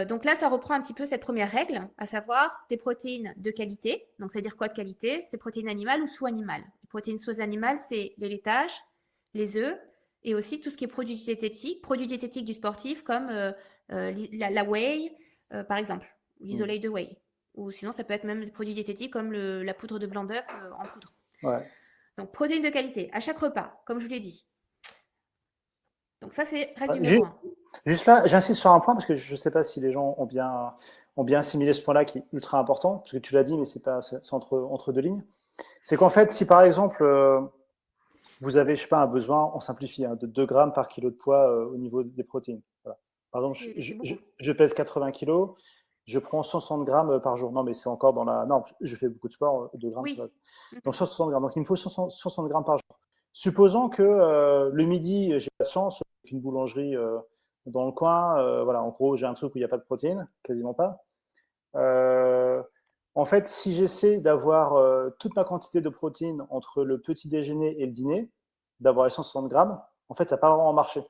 Donc là, ça reprend un petit peu cette première règle, à savoir des protéines de qualité. Donc, c'est-à-dire quoi de qualité? C'est protéines animales ou sous-animales. Les protéines sous-animales, c'est les laitages, les œufs, et aussi tout ce qui est produits diététiques du sportif, comme la whey, par exemple, l'isolate de whey. Ou sinon, ça peut être même des produits diététiques comme la poudre de blanc d'œuf en poudre. Ouais. Donc, protéines de qualité, à chaque repas, comme je vous l'ai dit. Donc ça, c'est règle Ouais, numéro 1. Juste là, j'insiste sur un point parce que je ne sais pas si les gens ont bien assimilé ce point-là qui est ultra important, parce que tu l'as dit, mais c'est entre deux lignes. C'est qu'en fait, si par exemple, vous avez, je sais pas, un besoin, on simplifie, hein, de 2 grammes par kilo de poids au niveau des protéines. Voilà. Par exemple, C'est beaucoup. je pèse 80 kilos, je prends 160 grammes par jour. Non, mais c'est encore dans la. Non, je fais beaucoup de sport, 2 grammes, c'est Oui. pas. Donc 160 grammes. Donc il me faut 160 grammes par jour. Supposons que le midi, j'ai pas de chance, avec une boulangerie dans le coin. Voilà, en gros, j'ai un truc où il n'y a pas de protéines, quasiment pas. Euh, En fait, si j'essaie d'avoir toute ma quantité de protéines entre le petit déjeuner et le dîner, d'avoir les 160 grammes, en fait, ça n'a pas vraiment marché.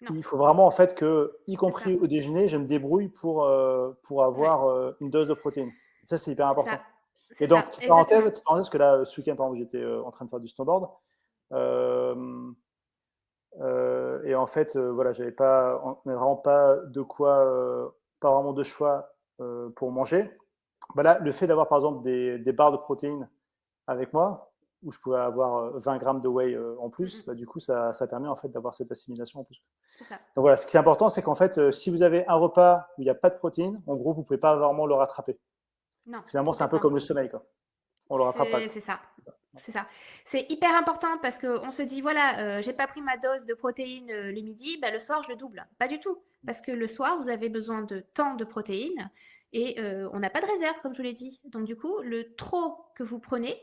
Non, Il faut vraiment, en fait, que, y c'est ça. compris au déjeuner, je me débrouille pour Ouais, avoir une dose de protéines. Ça, c'est hyper c'est ça. important. Et C'est donc, ça, exactement. petite parenthèse, parce que là, ce week-end, par exemple, j'étais en train de faire du snowboard. Euh, et en fait, voilà, on n'avait vraiment pas de quoi, pas vraiment de choix pour manger. Bah là, le fait d'avoir par exemple des barres de protéines avec moi, où je pouvais avoir 20 grammes de whey en plus, bah, du coup, ça permet en fait d'avoir cette assimilation en plus. C'est ça. Donc voilà, ce qui est important, c'est qu'en fait, si vous avez un repas où il n'y a pas de protéines, en gros, vous ne pouvez pas vraiment le rattraper. Non, Finalement, c'est un peu complètement. comme le sommeil, quoi. On ne le rattrape pas, quoi. C'est ça. C'est ça. C'est ça. C'est hyper important parce qu'on se dit, voilà, j'ai pas pris ma dose de protéines le midi, le soir, je le double. Pas du tout. Parce que le soir, vous avez besoin de tant de protéines et on n'a pas de réserve, comme je vous l'ai dit. Donc, du coup, le trop que vous prenez,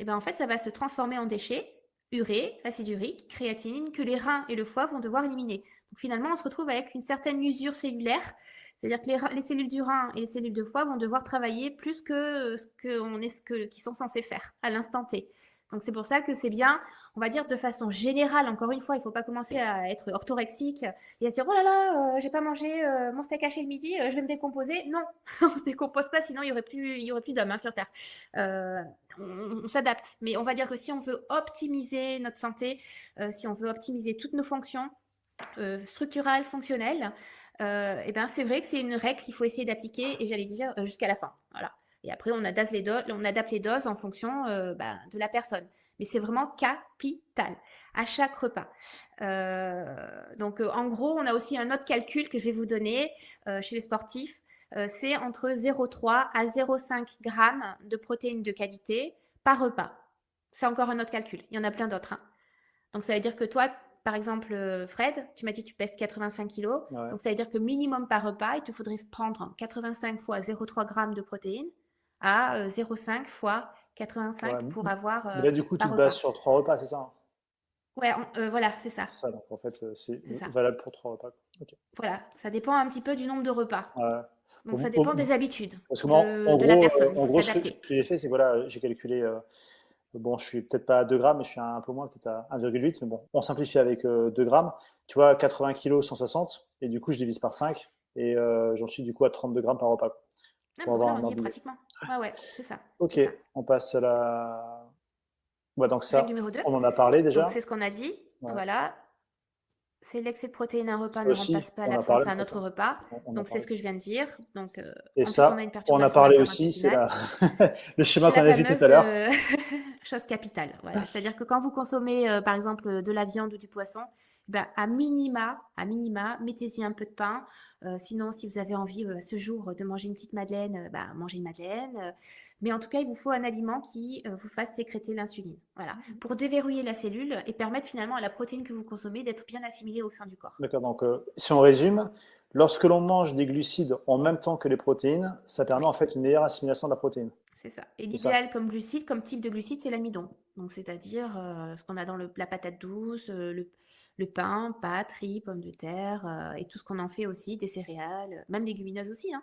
en fait, ça va se transformer en déchets, urée, acide urique, créatinine, que les reins et le foie vont devoir éliminer. Donc, finalement, on se retrouve avec une certaine usure cellulaire. C'est-à-dire que les cellules du rein et les cellules de foie vont devoir travailler plus que qu'ils sont censés faire à l'instant T. Donc c'est pour ça que c'est bien, on va dire de façon générale, encore une fois, il ne faut pas commencer à être orthorexique et à se dire oh là là, j'ai pas mangé mon steak haché le midi, je vais me décomposer. Non, on ne se décompose pas, sinon il y aurait plus d'hommes sur Terre. On s'adapte, mais on va dire que si on veut optimiser notre santé, si on veut optimiser toutes nos fonctions structurales, fonctionnelles, c'est vrai que c'est une règle qu'il faut essayer d'appliquer et j'allais dire jusqu'à la fin. Voilà. Et après, on adapte les doses en fonction de la personne. Mais c'est vraiment capital à chaque repas. Donc, en gros, on a aussi un autre calcul que je vais vous donner chez les sportifs. C'est entre 0,3 à 0,5 grammes de protéines de qualité par repas. C'est encore un autre calcul. Il y en a plein d'autres. Hein. Donc, ça veut dire que toi, par exemple, Fred, tu m'as dit que tu pèses 85 kilos. Ouais. Donc, ça veut dire que minimum par repas, il te faudrait prendre 85 fois 0,3 grammes de protéines à 0,5 fois 85 Ouais. pour avoir Mais là, du coup, tu par te bases repas. sur 3 repas, c'est ça, hein? Ouais, voilà, c'est ça. C'est ça, donc en fait, c'est C'est ça. valable pour 3 repas. Ok. Voilà, ça dépend un petit peu du nombre de repas. Ouais. Donc, ça dépend des habitudes Parce que moi, de la personne. Il en faut gros, ce s'adapter. que j'ai fait, c'est que voilà, j'ai calculé Bon, je suis peut-être pas à 2 grammes, mais je suis un peu moins, peut-être à 1,8. Mais bon, on simplifie avec 2 grammes. Tu vois, 80 kilos, 160. Et du coup, je divise par 5. Et j'en suis du coup à 32 grammes par repas, quoi, Ah, pour bon, avoir là, un on y est ordre d'idée. pratiquement. Ouais, ouais, c'est ça. Ok, C'est ça. on passe à la. Ouais, donc Règle ça, numéro 2. on en a parlé Donc, déjà. c'est ce qu'on a dit. Ouais. Voilà. C'est l'excès de protéines à un repas Ça ne aussi, remplace pas on en a parlé l'absence à en un fait, autre hein. repas. On en Donc, c'est parle ce que je aussi. viens de dire. Donc, Et en plus, on a ça, une on a perturbation de la parlé flore aussi, c'est intestinale. le schéma C'est qu'on la a vu tout à fameuse l'heure. chose capitale. Voilà. C'est-à-dire que quand vous consommez, par exemple, de la viande ou du poisson, ben, à minima, mettez-y un peu de pain. Sinon, si vous avez envie ce jour de manger une petite madeleine, ben, mangez une madeleine. Mais en tout cas, il vous faut un aliment qui vous fasse sécréter l'insuline. Voilà. Pour déverrouiller la cellule et permettre finalement à la protéine que vous consommez d'être bien assimilée au sein du corps. D'accord, donc si on résume, lorsque l'on mange des glucides en même temps que les protéines, ça permet Oui. en fait une meilleure assimilation de la protéine. C'est ça. Et C'est ça. l'idéal comme glucide, comme type de glucide, c'est l'amidon. Donc, c'est-à-dire ce qu'on a dans la patate douce, le pain, pâtes, riz, pommes de terre, et tout ce qu'on en fait aussi, des céréales, même légumineuses aussi, hein.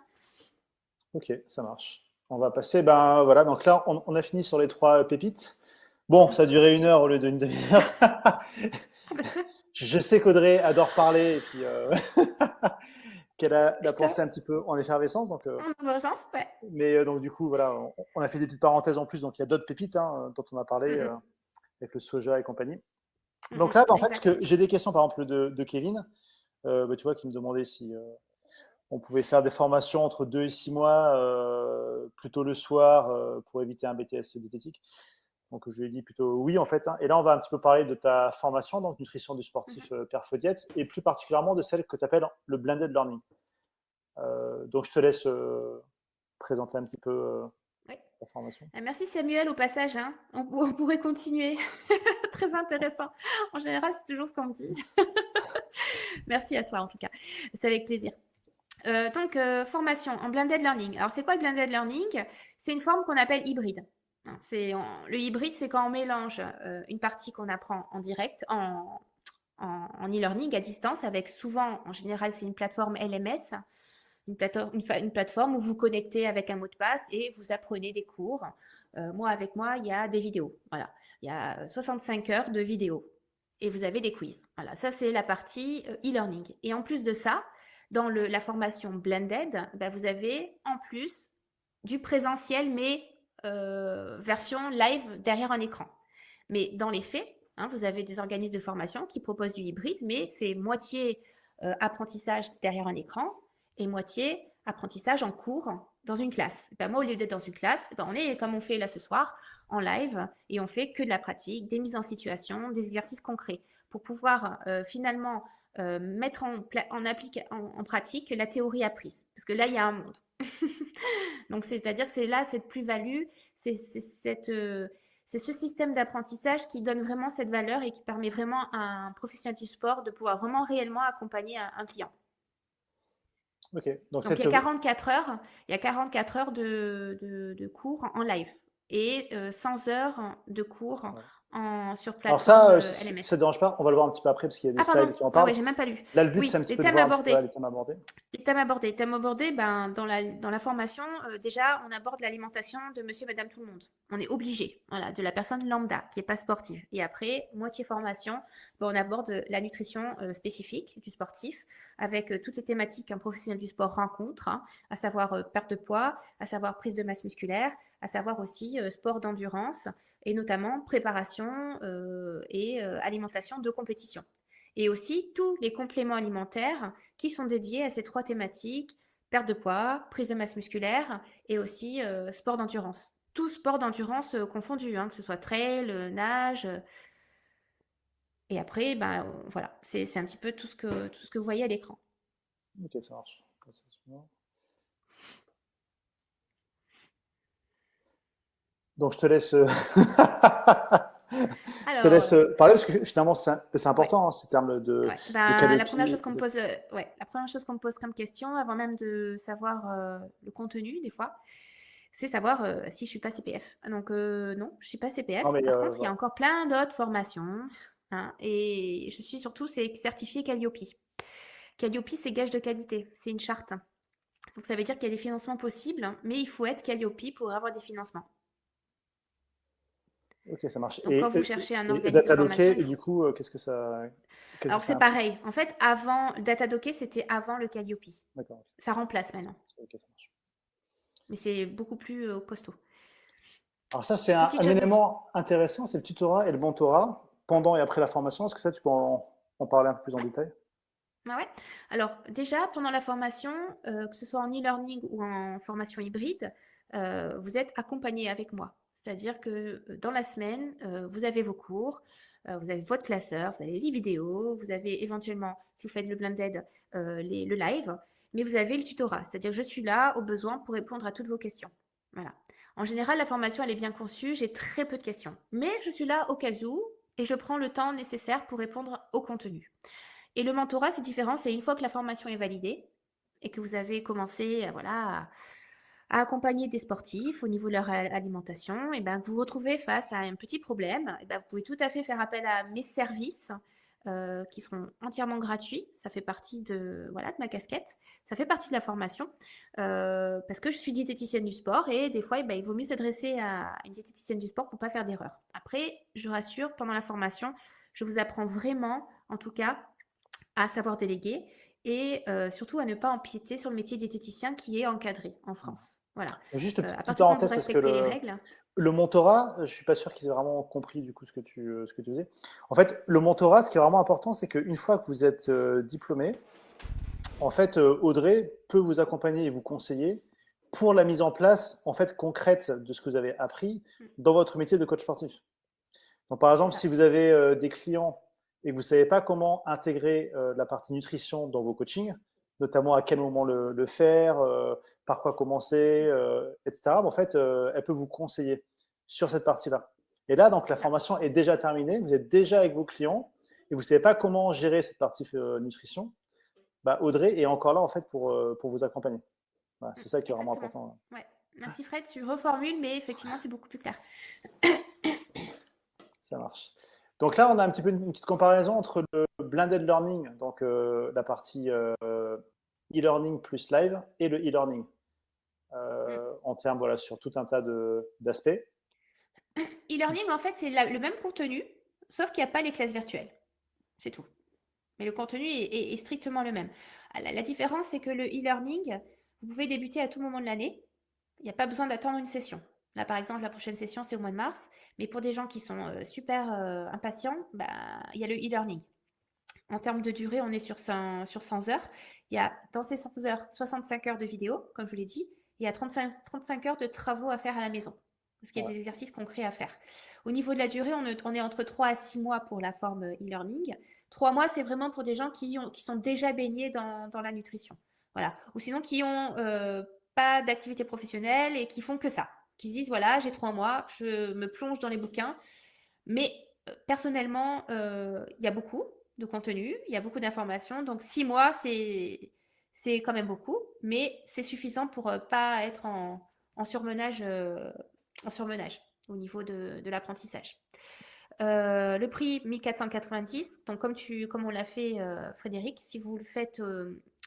Ok, ça marche. On va passer, ben voilà, donc là, on a fini sur les 3 pépites. Bon, ça a duré 1 heure au lieu d'une demi-heure. Je sais qu'Audrey adore parler et puis qu'elle a la Putain, pensée un petit peu en effervescence. Donc, en bon sens, ouais. mais donc du coup, voilà, on a fait des petites parenthèses en plus. Donc il y a d'autres pépites hein, dont on a parlé Mm, avec le soja et compagnie. Donc mm, là, ben, en fait, parce exact. que j'ai des questions par exemple de Kevin, ben, tu vois, qui me demandait si on pouvait faire des formations entre 2 et 6 mois, plutôt le soir, pour éviter un BTS diététique. Donc je lui ai dit plutôt oui en fait, hein. Et là, on va un petit peu parler de ta formation, donc nutrition du sportif Mhm. Perfodiète, et plus particulièrement de celle que tu appelles le blended learning. Donc je te laisse présenter un petit peu Oui. ta formation. Ah, merci Samuel au passage, hein. On pourrait continuer. Très intéressant. En général, c'est toujours ce qu'on me dit. Merci à toi en tout cas. C'est avec plaisir. Donc, formation en blended learning. Alors, c'est quoi le blended learning? C'est une forme qu'on appelle hybride. Le hybride, c'est quand on mélange une partie qu'on apprend en direct, en e-learning à distance, avec souvent, en général, c'est une plateforme LMS, une plateforme où vous connectez avec un mot de passe et vous apprenez des cours. Avec moi, il y a des vidéos. Voilà. Il y a 65 heures de vidéos. Et vous avez des quiz. Voilà, ça c'est la partie e-learning. Et en plus de ça, dans la formation blended, bah, vous avez en plus du présentiel, mais version live derrière un écran. Mais dans les faits, hein, vous avez des organismes de formation qui proposent du hybride, mais c'est moitié apprentissage derrière un écran et moitié apprentissage en cours dans une classe. Ben moi, au lieu d'être dans une classe, ben on est comme on fait là ce soir, en live, et on fait que de la pratique, des mises en situation, des exercices concrets, pour pouvoir finalement mettre en pratique la théorie apprise. Parce que là, il y a un monde. Donc, c'est-à-dire que c'est là cette plus-value, c'est ce système d'apprentissage qui donne vraiment cette valeur et qui permet vraiment à un professionnel du sport de pouvoir vraiment réellement accompagner un client. Ok, donc Donc, quelques. il y a 44 heures de cours en live et 100 heures de cours Ouais. sur Alors plateforme ça, si ça LMS. ne te dérange pas, on va le voir un petit peu après parce qu'il y a des Ah, pardon, slides qui en ouais, parlent. j'ai même pas lu. Là, le but, c'est un Oui, petit les peu de thèmes voir un petit peu abordés. les thèmes abordés. Les thèmes abordés, ben, dans la formation, déjà, on aborde l'alimentation de monsieur, madame, tout le monde. On est obligé, voilà, de la personne lambda qui n'est pas sportive. Et après, moitié formation, ben, on aborde la nutrition spécifique du sportif avec toutes les thématiques qu'un professionnel du sport rencontre, hein, à savoir perte de poids, à savoir prise de masse musculaire, à savoir aussi sport d'endurance et notamment préparation et alimentation de compétition. Et aussi tous les compléments alimentaires qui sont dédiés à ces 3 thématiques, perte de poids, prise de masse musculaire et aussi sport d'endurance. Tout sport d'endurance confondu, hein, que ce soit trail, nage. Et après, ben, voilà, c'est un petit peu tout ce que vous voyez à l'écran. Ok, ça marche. Donc je te laisse, je te Alors, laisse parler parce que finalement c'est ouais. important hein, ces termes Ouais. de Ben, Calliope. la première chose qu'on me pose comme question, avant même de savoir le contenu, des fois, c'est savoir si je suis pas CPF. Donc, non, je suis pas Non CPF. mais Par contre, il y a voilà. encore plein d'autres formations, hein, et je suis surtout c'est certifié Calliope. Calliope, c'est gage de qualité. C'est une charte. Donc, ça veut dire qu'il y a des financements possibles, mais il faut être Calliope pour avoir des financements. Ok, ça marche. Donc, quand vous cherchez un Et organisme de Dataloké, formation, et du coup, qu'est-ce que ça alors c'est implique? pareil. En fait, avant Datadoké, c'était avant le Calliope. D'accord. Ça remplace maintenant, Ok, ça marche. mais c'est beaucoup plus costaud. Alors ça, c'est Petite un chose aussi. élément intéressant, c'est le tutorat et le mentorat pendant et après la formation. Est-ce que ça, tu peux en parler un peu plus en détail? Ah ouais. Alors déjà, pendant la formation, que ce soit en e-learning ou en formation hybride, vous êtes accompagné avec moi. C'est-à-dire que dans la semaine, vous avez vos cours, vous avez votre classeur, vous avez les vidéos, vous avez éventuellement, si vous faites le blended, le live, mais vous avez le tutorat. C'est-à-dire que je suis là au besoin pour répondre à toutes vos questions. Voilà. En général, la formation, elle est bien conçue, j'ai très peu de questions. Mais je suis là au cas où et je prends le temps nécessaire pour répondre au contenu. Et le mentorat, c'est différent, c'est une fois que la formation est validée et que vous avez commencé voilà, à accompagner des sportifs au niveau de leur alimentation, et ben, vous vous retrouvez face à un petit problème, et ben, vous pouvez tout à fait faire appel à mes services qui seront entièrement gratuits. Ça fait partie voilà, de ma casquette, ça fait partie de la formation parce que je suis diététicienne du sport et des fois, eh ben, il vaut mieux s'adresser à une diététicienne du sport pour ne pas faire d'erreur. Après, je rassure, pendant la formation, je vous apprends vraiment, en tout cas, à savoir déléguer et surtout à ne pas empiéter sur le métier diététicien qui est encadré en France. Voilà. Juste une À petite partir du moment où vous parenthèse, parce que respectez les règles, le mentorat, je suis pas sûr qu'ils aient vraiment compris du coup ce que tu faisais. En fait, le mentorat, ce qui est vraiment important, c'est qu'une fois que vous êtes diplômé, en fait, Audrey peut vous accompagner et vous conseiller pour la mise en place en fait concrète de ce que vous avez appris dans votre métier de coach sportif. Donc, par exemple, ça. si vous avez des clients et que vous ne savez pas comment intégrer la partie nutrition dans vos coachings, notamment à quel moment le faire, par quoi commencer, etc., en fait, elle peut vous conseiller sur cette partie-là. Et là, donc, la Ça. formation est déjà terminée, vous êtes déjà avec vos clients et vous ne savez pas comment gérer cette partie nutrition, bah, Audrey est encore là en fait pour vous accompagner. Voilà, c'est ça qui est vraiment Exactement. important. Ouais. Merci Fred, tu reformules, mais effectivement, c'est beaucoup plus clair. Ça marche. Donc là, on a un petit peu une petite comparaison entre le blended learning, donc la partie e-learning plus live, et le e-learning en termes voilà, sur tout un tas d'aspects. E-learning, en fait, c'est le même contenu, sauf qu'il n'y a pas les classes virtuelles. C'est tout. Mais le contenu est strictement le même. La différence, c'est que le e-learning, vous pouvez débuter à tout moment de l'année. Il n'y a pas besoin d'attendre une session. Là, par exemple, la prochaine session, c'est au mois de mars. Mais pour des gens qui sont super impatients, bah, il y a le e-learning. En termes de durée, on est sur 100 heures. Il y a dans ces 100 heures, 65 heures de vidéo, comme je vous l'ai dit. Il y a 35 heures de travaux à faire à la maison. Parce qu'il y a Ouais. des exercices concrets à faire. Au niveau de la durée, on est entre 3 à 6 mois pour la forme e-learning. 3 mois, c'est vraiment pour des gens qui sont déjà baignés dans la nutrition. Voilà. Ou sinon, qui n'ont pas d'activité professionnelle et qui font que ça. Qui se disent, voilà, j'ai 3 mois, je me plonge dans les bouquins. Mais personnellement, il y a beaucoup de contenu, il y a beaucoup d'informations. Donc 6 mois, c'est quand même beaucoup, mais c'est suffisant pour pas être en surmenage, au niveau de l'apprentissage. Le prix 1490, donc comme on l'a fait Frédéric, si vous le faites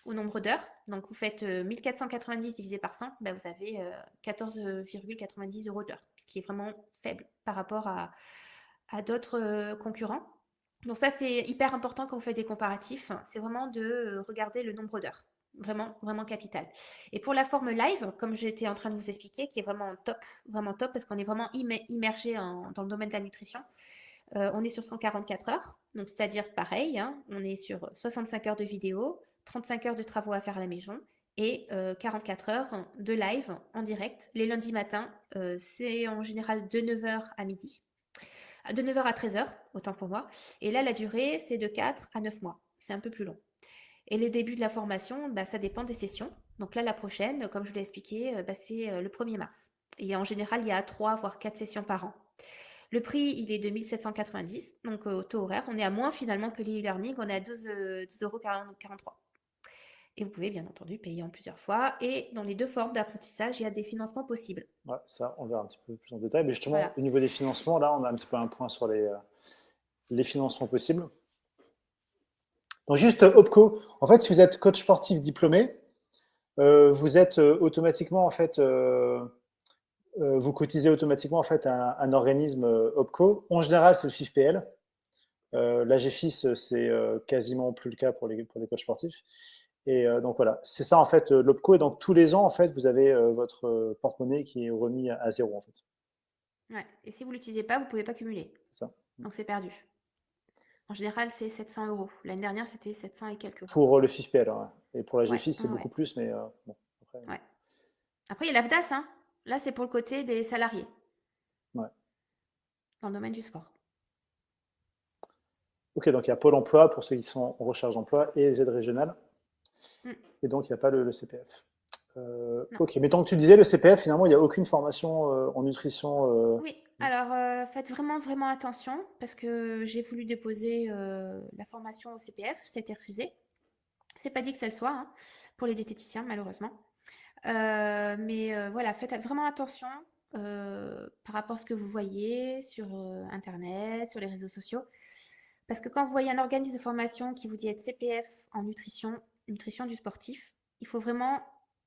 au nombre d'heures, donc vous faites 1490 divisé par 100, ben vous avez 14,90 € d'heure, ce qui est vraiment faible par rapport à d'autres concurrents. Donc ça, c'est hyper important quand vous faites des comparatifs, c'est vraiment de regarder le nombre d'heures. Vraiment, vraiment capital. Et pour la forme live, comme j'étais en train de vous expliquer, qui est vraiment top parce qu'on est vraiment immergé dans le domaine de la nutrition, on est sur 144 heures, donc c'est-à-dire pareil, hein, on est sur 65 heures de vidéo, 35 heures de travaux à faire à la maison et 44 heures de live en direct. Les lundis matins, c'est en général de 9h à midi, de 9h à 13h, autant pour moi. Et là, la durée, c'est de 4 à 9 mois. C'est un peu plus long. Et le début de la formation, bah, ça dépend des sessions. Donc là, la prochaine, comme je vous l'ai expliqué, bah, c'est le 1er mars. Et en général, il y a 3 voire 4 sessions par an. Le prix, il est de 1790, donc au taux horaire. On est à moins finalement que l'e-learning, on est à 12,43 €. Et vous pouvez bien entendu payer en plusieurs fois. Et dans les deux formes d'apprentissage, il y a des financements possibles. Ouais, ça, on verra un petit peu plus en détail. Mais justement, Voilà. au niveau des financements, là, on a un petit peu un point sur les financements possibles. Donc juste OPCO, en fait, si vous êtes coach sportif diplômé, vous êtes automatiquement en fait vous cotisez automatiquement en fait un organisme OPCO. En général, c'est le FIFPL. L'AGFIS, c'est quasiment plus le cas pour les coachs sportifs. Et donc voilà, c'est ça en fait l'OPCO. Et donc tous les ans, en fait, vous avez votre porte-monnaie qui est remis à zéro en fait. Ouais. Et si vous l'utilisez pas, vous pouvez pas cumuler. C'est ça. Donc c'est perdu. En général, c'est 700 euros. L'année dernière, c'était 700 et quelques euros. Pour le FIFPL. Hein. Et pour Ouais, l'AGFIS, c'est ouais, beaucoup plus, mais bon, après, ouais. Après, il y a l'AFDAS, hein. Là, c'est pour le côté des salariés ouais. dans le domaine du sport. Ok, donc il y a Pôle emploi pour ceux qui sont en recherche d'emploi et les aides régionales. Mm. Et donc, il n'y a pas le CPF. Non. Ok, mais tant que tu disais, le CPF, finalement, il n'y a aucune formation en nutrition. Oui, alors faites vraiment, vraiment attention parce que j'ai voulu déposer la formation au CPF, ça a été refusé. C'est pas dit que ça le soit hein, pour les diététiciens, malheureusement. Mais voilà, faites vraiment attention par rapport à ce que vous voyez sur Internet, sur les réseaux sociaux. Parce que quand vous voyez un organisme de formation qui vous dit être CPF en nutrition, nutrition du sportif, il faut vraiment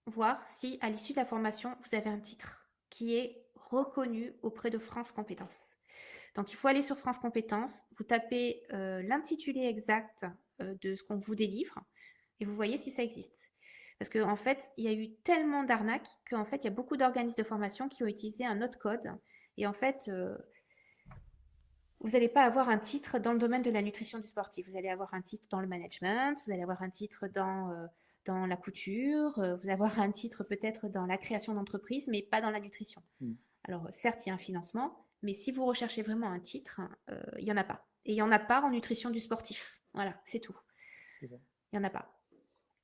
voir si à l'issue de la formation, vous avez un titre qui est reconnu auprès de France Compétences. Donc il faut aller sur France Compétences, vous tapez l'intitulé exact de ce qu'on vous délivre et vous voyez si ça existe. Parce qu'en fait, il y a eu tellement d'arnaques qu'en fait, il y a beaucoup d'organismes de formation qui ont utilisé un autre code. Et en fait, vous n'allez pas avoir un titre dans le domaine de la nutrition du sportif. Vous allez avoir un titre dans le management, vous allez avoir un titre dans la couture, vous allez avoir un titre peut-être dans la création d'entreprise, mais pas dans la nutrition. Alors, certes, il y a un financement, mais si vous recherchez vraiment un titre, il n'y en a pas. Et il n'y en a pas en nutrition du sportif. Voilà, c'est tout. Il n'y en a pas.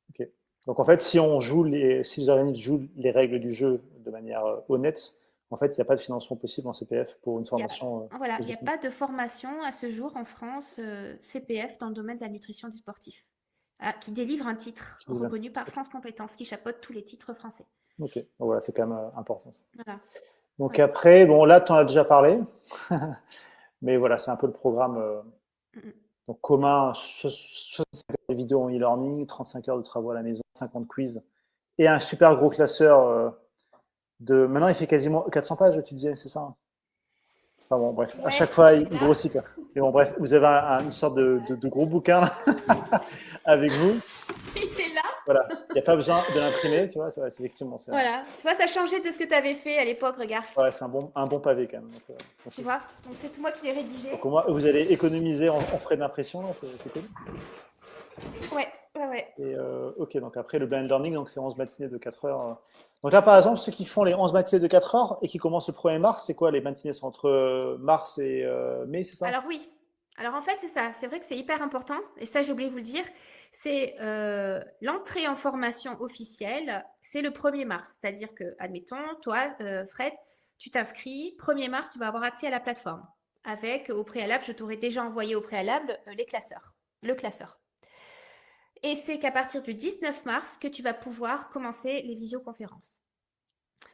Ok. Donc en fait, si les organismes jouent les règles du jeu de manière honnête, en fait, il n'y a pas de financement possible en CPF pour une formation. Voilà, il n'y a pas de formation à ce jour en France CPF dans le domaine de la nutrition du sportif, qui délivre un titre reconnu par France Compétences, qui chapeaute tous les titres français. Ok, donc voilà, c'est quand même important ça. Voilà. Donc après, bon là, tu en as déjà parlé, mais voilà, c'est un peu le programme donc commun, 65 heures de vidéos en e-learning, 35 heures de travaux à la maison, 50 quiz, et un super gros classeur de... Maintenant, il fait quasiment 400 pages, tu disais, c'est ça hein. Enfin bon, bref, à chaque fois, il grossit. Quoi. Mais bon, bref, vous avez une sorte de gros bouquin là, avec vous. Il est là. Voilà, il n'y a pas besoin de l'imprimer, tu vois, c'est effectivement. Voilà, tu vois, ça changeait de ce que tu avais fait à l'époque, regarde. Ouais, c'est un bon pavé quand même. Donc, tu vois, donc c'est tout moi qui l'ai rédigé. Donc au moins, vous allez économiser en frais d'impression, c'est cool. Ouais, ouais, ouais. Et ok, donc après le blind learning, donc c'est 11 matinées de 4 heures. Donc là, par exemple, ceux qui font les 11 matinées de 4 heures et qui commencent le 1er mars, c'est quoi les matinées? C'est entre mars et mai, c'est ça? Alors oui. Alors en fait, c'est ça. C'est vrai que c'est hyper important. Et ça, j'ai oublié de vous le dire. C'est l'entrée en formation officielle, c'est le 1er mars. C'est-à-dire que, admettons, toi, Fred, tu t'inscris. 1er mars, tu vas avoir accès à la plateforme. Avec, au préalable, je t'aurais déjà envoyé au préalable les classeurs. Le classeur. Et c'est qu'à partir du 19 mars que tu vas pouvoir commencer les visioconférences.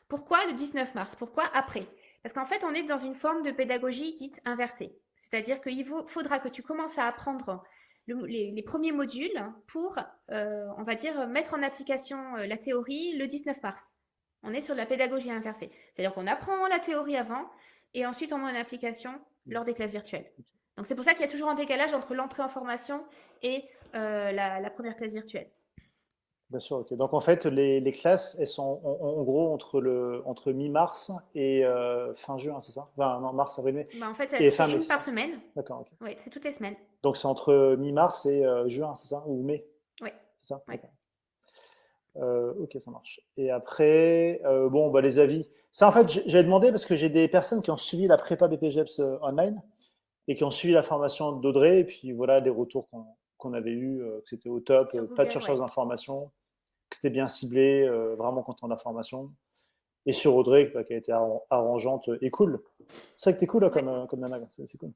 Pourquoi le 19 mars? Pourquoi après? Parce qu'en fait, on est dans une forme de pédagogie dite inversée. C'est-à-dire qu'il faudra que tu commences à apprendre les premiers modules pour, on va dire, mettre en application la théorie le 19 mars. On est sur la pédagogie inversée. C'est-à-dire qu'on apprend la théorie avant et ensuite on met en application lors des classes virtuelles. Donc c'est pour ça qu'il y a toujours un décalage entre l'entrée en formation et la première classe virtuelle. Bien sûr, ok. Donc en fait, les classes, elles sont en gros entre mi-mars et fin juin, c'est ça? Enfin, non, mars, avril, mai. En fait, Et fin c'est mai, une c'est par ça? semaine. D'accord, ok. Oui, c'est toutes les semaines. Donc c'est entre mi-mars et juin, c'est ça? Ou mai? Oui. C'est ça? Ouais. Ok, ça marche. Et après, bon, bah, les avis. Ça, en fait, j'ai demandé parce que j'ai des personnes qui ont suivi la prépa BPGEPS online et qui ont suivi la formation d'Audrey. Et puis voilà, les retours qu'on avait eus, que c'était au top, Sur pas de Google, chercheurs ouais. d'informations, que c'était bien ciblé, vraiment content de la formation. Et sur Audrey, qui a été arrangeante et cool. C'est vrai que t'es cool là, comme nana, c'est cool.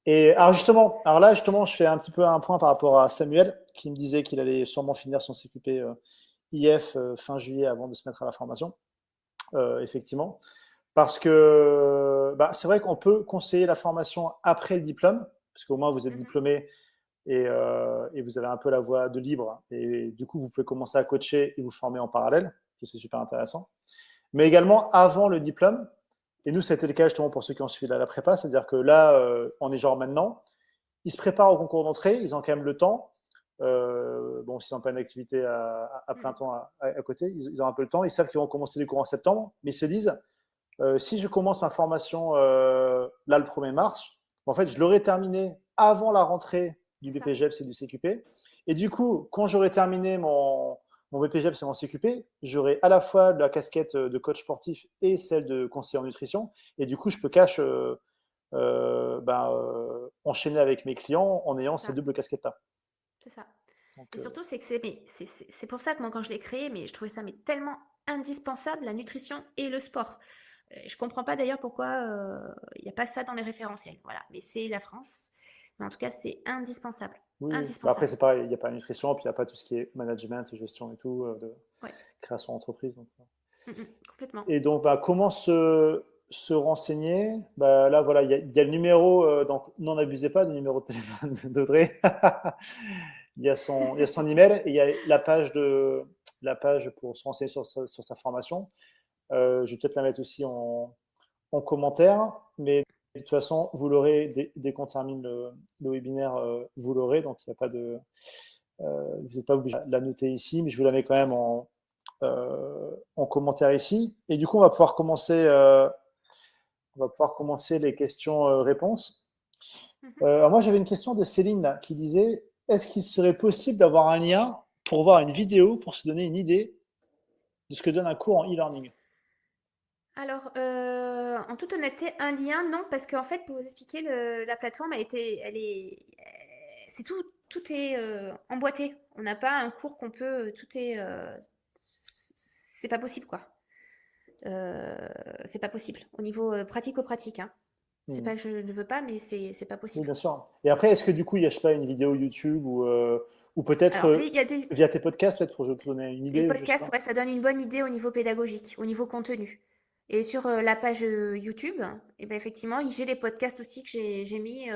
Et alors là, justement, je fais un petit peu un point par rapport à Samuel, qui me disait qu'il allait sûrement finir son CQP IF fin juillet avant de se mettre à la formation, effectivement. Parce que bah, c'est vrai qu'on peut conseiller la formation après le diplôme, parce qu'au moins vous êtes diplômé et vous avez un peu la voie de libre. Et du coup, vous pouvez commencer à coacher et vous former en parallèle. que c'est super intéressant. Mais également avant le diplôme, et nous, ça a été le cas justement pour ceux qui ont suivi la prépa, c'est-à-dire que là, on est genre maintenant, ils se préparent au concours d'entrée, ils ont quand même le temps. Bon, s'ils n'ont pas une activité à plein temps à côté, ils ont un peu le temps, ils savent qu'ils vont commencer les cours en septembre, mais ils se disent, si je commence ma formation là le 1er mars, en fait, je l'aurai terminé avant la rentrée du C'est ça. BPGEPS et du CQP. Et du coup, quand j'aurai terminé mon BPGEPS et mon CQP, j'aurai à la fois la casquette de coach sportif et celle de conseiller en nutrition. Et du coup, je peux enchaîner avec mes clients en ayant C'est ces ça. doubles casquettes-là. C'est ça. Donc, Et surtout, c'est que c'est pour ça que moi, quand je l'ai créé, mais je trouvais ça mais tellement indispensable, la nutrition et le sport. Je comprends pas d'ailleurs pourquoi il n'y a pas ça dans les référentiels. Voilà, mais c'est la France. Mais en tout cas, c'est indispensable. oui, oui. Bah après, Indispensable. c'est pareil, il n'y a pas la nutrition, puis il n'y a pas tout ce qui est management, gestion et tout, de Ouais. création d'entreprise. Donc. Complètement. Et donc, bah, comment se renseigner? Bah, là, voilà, il y a le numéro, donc n'en abusez pas du numéro de téléphone d'Audrey. Il y a son email et il y a la page pour se renseigner sur sa formation. Je vais peut-être la mettre aussi en commentaire, mais de toute façon, vous l'aurez dès qu'on termine le webinaire, vous l'aurez, donc il n'y a pas de. Vous n'êtes pas obligé de la noter ici, mais je vous la mets quand même en commentaire ici. Et du coup, on va pouvoir commencer les questions-réponses. Alors moi, j'avais une question de Céline là, qui disait, est-ce qu'il serait possible d'avoir un lien pour voir une vidéo pour se donner une idée de ce que donne un cours en e-learning? Alors, en toute honnêteté, un lien, non, parce qu'en fait, pour vous expliquer, la plateforme c'est tout est emboîté. On n'a pas un cours qu'on peut, c'est pas possible, quoi. C'est pas possible au niveau pratico-pratique, hein. C'est pas que je ne veux pas, mais c'est pas Oui, possible. bien sûr. Et après, est-ce que du coup, il n'y a, je sais pas, une vidéo YouTube ou peut-être Alors, il y a via tes podcasts, peut-être pour que je te donner une les idée, je sais podcasts, pas. ouais, ça donne une bonne idée au niveau pédagogique, au niveau contenu. Et sur la page YouTube, et ben effectivement, j'ai les podcasts aussi que j'ai mis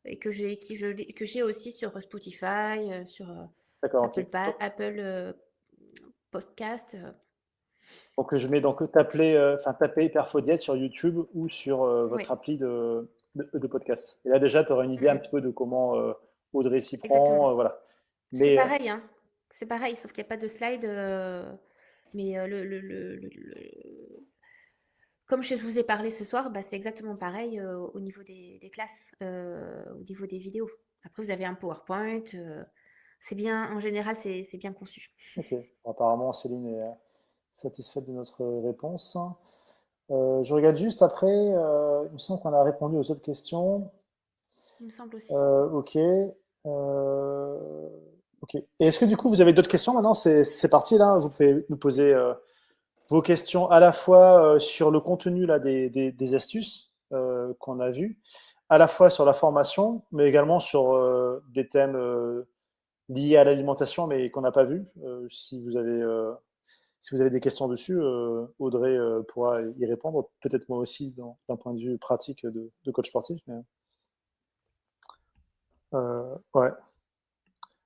et que j'ai aussi sur Spotify, sur D'accord, ok. Apple Podcast. Donc, je mets donc taper Hyperfodiette sur YouTube ou sur votre Ouais, appli de podcast. Et là, déjà, tu auras une idée un petit peu de comment Audrey s'y exactement. prend. Voilà. C'est Mais pareil, hein. C'est pareil, sauf qu'il n'y a pas de slide. Mais comme je vous ai parlé ce soir, bah, c'est exactement pareil au niveau des classes, au niveau des vidéos. Après, vous avez un PowerPoint. C'est bien, en général, c'est bien conçu. ok. Apparemment, Céline est satisfaite de notre réponse. Je regarde juste après. Il me semble qu'on a répondu aux autres questions. Il me semble aussi. Ok. Ok. Et est-ce que du coup, vous avez d'autres questions maintenant? C'est parti là. Vous pouvez nous poser vos questions à la fois sur le contenu là, des astuces qu'on a vues, à la fois sur la formation, mais également sur des thèmes liés à l'alimentation, mais qu'on n'a pas vus. Si vous avez des questions dessus, Audrey pourra y répondre, peut-être moi aussi d'un point de vue pratique de coach sportif. Mais, ouais.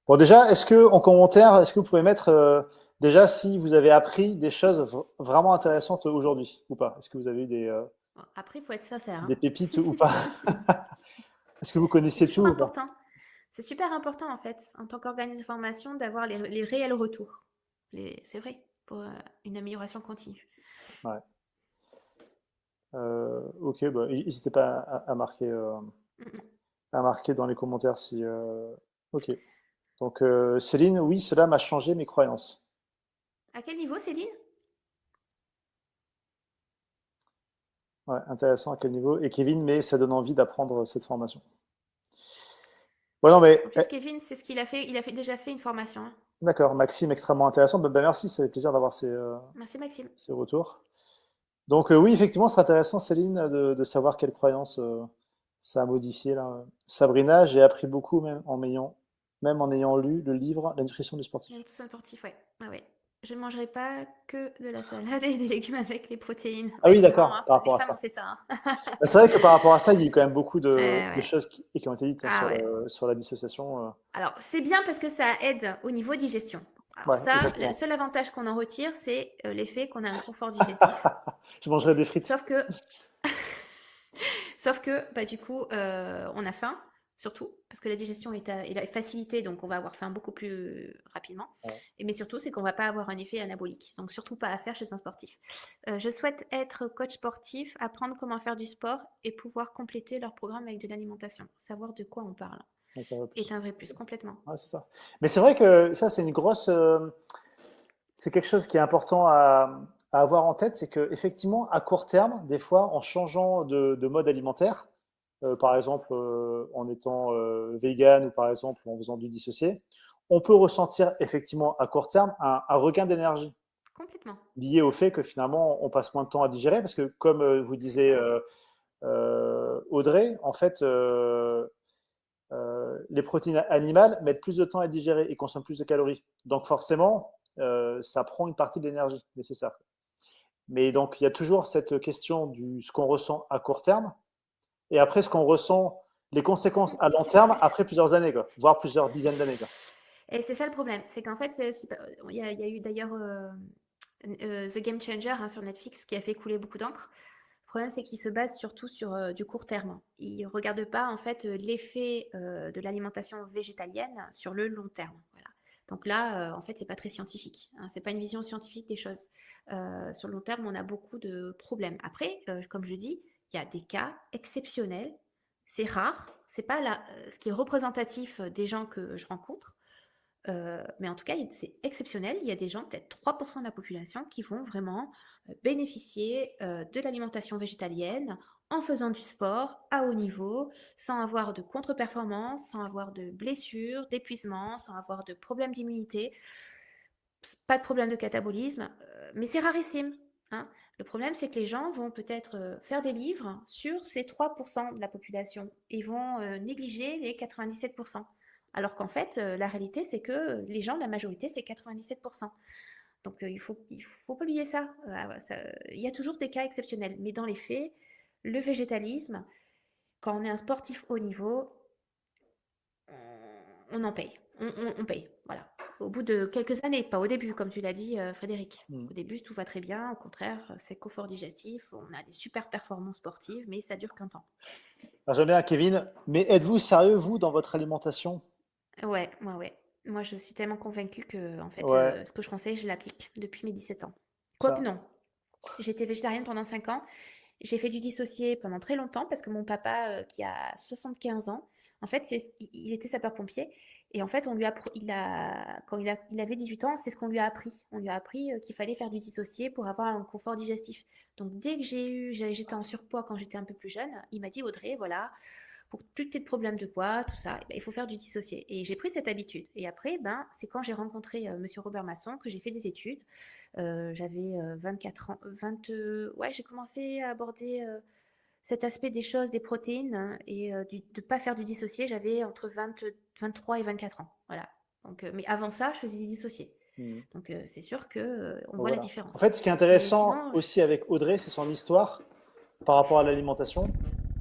Bon, déjà, en commentaire, est-ce que vous pouvez mettre déjà si vous avez appris des choses vraiment intéressantes aujourd'hui ou pas? Est-ce que vous avez eu Bon, après, il faut être sincère, des hein. pépites ou pas? Est-ce que vous C'est connaissiez toujours tout ou pas? important. C'est super important, en fait, en tant qu'organisme de formation, d'avoir les réels retours. C'est vrai, pour une amélioration continue. Ouais. Ok, bah, n'hésitez pas Mm, mm. à marquer dans les commentaires si. Ok. Donc, Céline, oui, cela m'a changé mes croyances. À quel niveau, Céline? Ouais, intéressant à quel niveau. Et Kevin, mais ça donne envie d'apprendre cette formation. Ouais, non, mais En plus, Kevin, c'est ce qu'il a fait. Il a déjà fait une formation, hein. d'accord, Maxime, extrêmement intéressant. Bah, merci, ça fait plaisir d'avoir Merci, Maxime. ces retours. Donc, oui, effectivement, ce serait intéressant, Céline, de savoir quelles croyances ça a modifié là. Sabrina, j'ai appris beaucoup même en ayant lu le livre La nutrition du sportif. Nutrition sportif, ouais. Ah ouais. Je ne mangerai pas que de la salade et des légumes avec les protéines. Ah Ouais, oui, souvent, d'accord, hein, par les rapport à femmes ont ça. fait ça, hein. Bah, c'est vrai que par rapport à ça, il y a eu quand même beaucoup de Ouais. choses qui ont été dites Ah ouais. sur la dissociation. Alors, c'est bien parce que ça aide au niveau digestion. Alors Ouais, ça, le exactement. seul avantage qu'on en retire, c'est l'effet qu'on a un confort digestif. Je mangerai des frites. Sauf que Sauf que, bah, du coup, on a faim, surtout, parce que la digestion est facilitée, donc on va avoir faim beaucoup plus rapidement. Ouais. Mais surtout, c'est qu'on va pas avoir un effet anabolique. Donc, surtout pas à faire chez un sportif. Je souhaite être coach sportif, apprendre comment faire du sport et pouvoir compléter leur programme avec de l'alimentation. Savoir de quoi on parle Donc, ça va est plus. un vrai plus, complètement. Ouais, c'est ça. Mais c'est vrai que ça, c'est une grosse. C'est quelque chose qui est important à avoir en tête, c'est qu'effectivement, à court terme, des fois, en changeant de mode alimentaire, par exemple en étant vegan ou par exemple en faisant du dissocié, on peut ressentir effectivement à court terme un regain d'énergie Complètement. lié au fait que finalement on passe moins de temps à digérer parce que comme vous C'est disait ça. Audrey, en fait, les protéines animales mettent plus de temps à digérer et consomment plus de calories. Donc forcément, ça prend une partie de l'énergie nécessaire. Mais donc il y a toujours cette question du ce qu'on ressent à court terme et après ce qu'on ressent, les conséquences à long terme après plusieurs années, quoi, voire plusieurs dizaines d'années. Quoi. Et c'est ça le problème, c'est qu'en fait, il y a eu d'ailleurs The Game Changer hein, sur Netflix qui a fait couler beaucoup d'encre. Le problème, c'est qu'il se base surtout sur du court terme. Il ne regarde pas en fait l'effet de l'alimentation végétalienne sur le long terme. Voilà. Donc là, en fait, c'est pas très scientifique. Hein, c'est pas une vision scientifique des choses. Sur le long terme, on a beaucoup de problèmes. Après, comme je dis, il y a des cas exceptionnels. C'est rare. C'est pas ce qui est représentatif des gens que je rencontre. Mais en tout cas, c'est exceptionnel. Il y a des gens, peut-être 3% de la population, qui vont vraiment bénéficier de l'alimentation végétalienne en faisant du sport à haut niveau, sans avoir de contre-performance, sans avoir de blessures, d'épuisement, sans avoir de problèmes d'immunité, pas de problème de catabolisme, mais c'est rarissime. Hein. Le problème, c'est que les gens vont peut-être faire des livres sur ces 3% de la population et vont négliger les 97%. Alors qu'en fait, la réalité, c'est que les gens, la majorité, c'est 97%. Donc il faut pas oublier ça. Il y a toujours des cas exceptionnels. Mais dans les faits, le végétalisme, quand on est un sportif haut niveau, on en paye. On paye. Voilà. Au bout de quelques années, pas au début, comme tu l'as dit, Frédéric. Mm. Au début, tout va très bien. Au contraire, c'est confort digestif. On a des super performances sportives, mais ça dure qu'un temps. Alors, j'aime bien Kevin, mais êtes-vous sérieux, vous, dans votre alimentation? Ouais, ouais, ouais. Moi, je suis tellement convaincue que, en fait, Ouais, ce que je conseille, je l'applique depuis mes 17 ans. Quoique ça. non. J'étais végétarienne pendant 5 ans. J'ai fait du dissocié pendant très longtemps parce que mon papa, qui a 75 ans, en fait, il était sapeur-pompier. Et en fait, quand il avait 18 ans, c'est ce qu'on lui a appris. On lui a appris qu'il fallait faire du dissocié pour avoir un confort digestif. Donc, dès que j'étais en surpoids quand j'étais un peu plus jeune, il m'a dit, Audrey, voilà, pour plus que tu aies de problème de poids, tout ça, eh ben, il faut faire du dissocié. Et j'ai pris cette habitude. Et après, ben, c'est quand j'ai rencontré Monsieur Robert Masson que j'ai fait des études. J'avais 24 ans, 20, ouais, j'ai commencé à aborder cet aspect des choses, des protéines, hein, et de ne pas faire du dissocié. J'avais entre 23 et 24 ans. Voilà. Donc, mais avant ça, je faisais du dissocié. Mm. Donc, c'est sûr que on Donc, voit la voilà. En différence. fait, ce qui est Mais intéressant sinon, aussi avec Audrey, c'est son histoire par rapport à l'alimentation,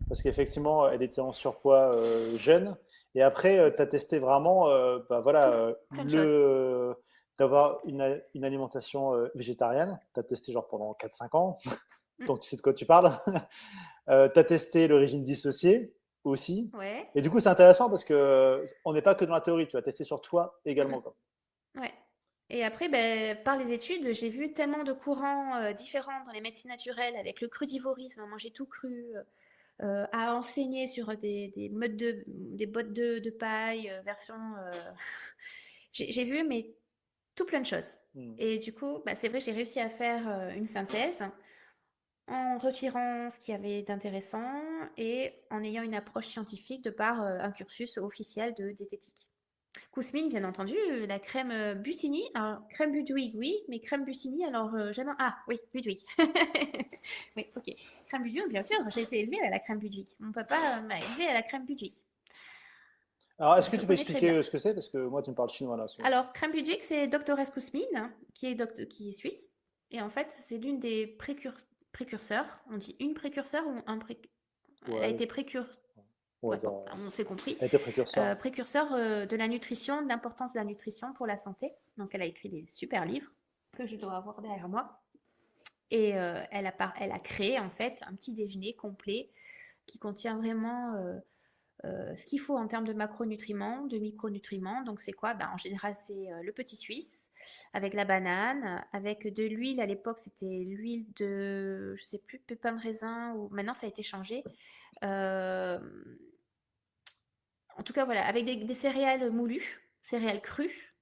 parce qu'effectivement, elle était en surpoids jeune, et après, tu as testé vraiment, bah, voilà, tout, plein de choses. d'avoir une alimentation végétarienne. Tu as testé genre pendant 4-5 ans, Mm. donc tu sais de quoi tu parles. Tu as testé le régime dissocié aussi. Ouais. Et du coup, c'est intéressant parce que on n'est pas que dans la théorie, tu as testé sur toi Mm. également. Quoi. Ouais. Et après, ben, par les études, j'ai vu tellement de courants différents dans les médecines naturelles, avec le crudivorisme, manger tout cru, à enseigner sur des bottes de paille, version. J'ai vu, mais tout plein de choses. Mm. Et du coup, bah, c'est vrai, j'ai réussi à faire une synthèse en retirant ce qu'il y avait d'intéressant et en ayant une approche scientifique de par un cursus officiel de diététique. Cousmine, bien entendu, la crème Bucini. Alors, crème Budwig, oui, mais crème Bucini, alors jamais. Ah, oui, Budwig. Oui, ok. Crème Budwig, bien sûr, j'ai été élevée à la crème Budwig. Mon papa m'a élevée à la crème Budwig. Alors, est-ce Donc, que je tu peux connais très expliquer bien. ce que c'est? Parce que moi, tu me parles chinois là. Alors, crème Budwig, c'est Doctoresse Cousmine, hein, qui est suisse. Et en fait, c'est l'une des précurseurs. On dit une précurseur ou un précurseur. Elle a Ouais, été précurseur. on va Ouais, dire, bon, on s'est compris. elle était précurseur. Précurseur de la nutrition, de l'importance de la nutrition pour la santé. Donc, elle a écrit des super livres que je dois avoir derrière moi. Et elle a créé en fait un petit déjeuner complet qui contient vraiment ce qu'il faut en termes de macronutriments, de micronutriments. Donc, c'est quoi? Ben, en général, c'est le petit suisse avec la banane, avec de l'huile. À l'époque, c'était l'huile de, je sais plus, pépins de raisin, ou maintenant, ça a été changé. Euh, En tout cas, voilà, avec des céréales moulues, céréales crues.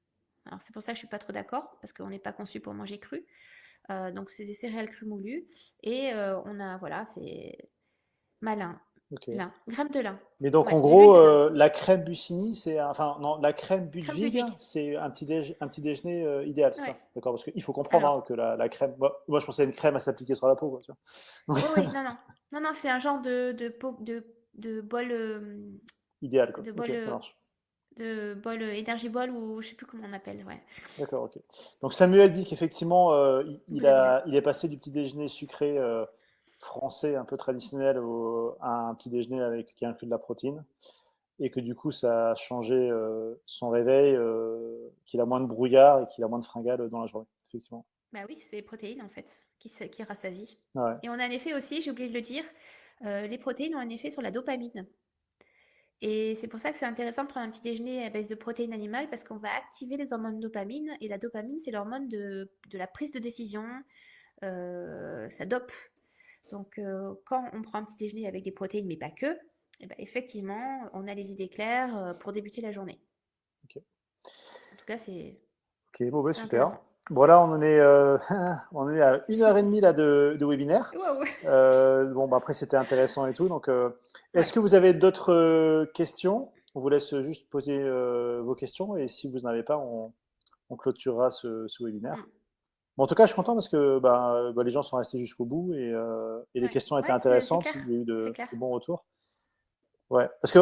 Alors, c'est pour ça que je ne suis pas trop d'accord, parce qu'on n'est pas conçu pour manger cru. Donc, c'est des céréales crues moulues. Et on a, voilà, c'est malin. Ok. Lin. Graines de lin. Mais donc, Ouais, en de l'huile gros, de lin. la crème Bucini, enfin, non, la crème Crème Budwig, Ludwig. c'est un petit déjeuner idéal, c'est Ouais. ça? D'accord, parce qu'il faut comprendre Alors, hein, que la crème, moi, je pensais à une crème à s'appliquer sur la peau, quoi, tu vois. oui, oui, non, non. Non, non, c'est un genre de bol, Idéal, quoi. de Ok, bol, ça marche. Energy Ball, ou je sais plus comment on appelle, ouais. D'accord, ok. Donc Samuel dit qu'effectivement, Bleu de lin. il est passé du petit déjeuner sucré français un peu traditionnel à un petit déjeuner qui inclut de la protéine, et que du coup ça a changé son réveil, qu'il a moins de brouillard et qu'il a moins de fringales dans la journée, effectivement. Bah oui, c'est les protéines en fait qui rassasient. Ouais, Et on a un effet aussi, j'ai oublié de le dire, les protéines ont un effet sur la dopamine. Et c'est pour ça que c'est intéressant de prendre un petit déjeuner à base de protéines animales parce qu'on va activer les hormones dopamine. Et la dopamine, c'est l'hormone de la prise de décision. Ça dope. Donc, quand on prend un petit déjeuner avec des protéines, mais pas que, eh ben, effectivement, on a les idées claires pour débuter la journée. ok. En tout cas, c'est Ok, bon, bah, c'est super. intéressant. Bon, là, on en est à 1 heure et demie là, de webinaire. Waouh! Bon, bah, après, c'était intéressant et tout. Donc, est-ce Ouais. que vous avez d'autres questions? On vous laisse juste poser vos questions et si vous n'en avez pas, on clôturera ce Mm. webinaire. Bon, en tout cas, je suis content parce que les gens sont restés jusqu'au bout et les Ouais. questions étaient Ouais, c'est intéressantes. clair. Il y a eu C'est clair. de bons retours. Ouais, parce que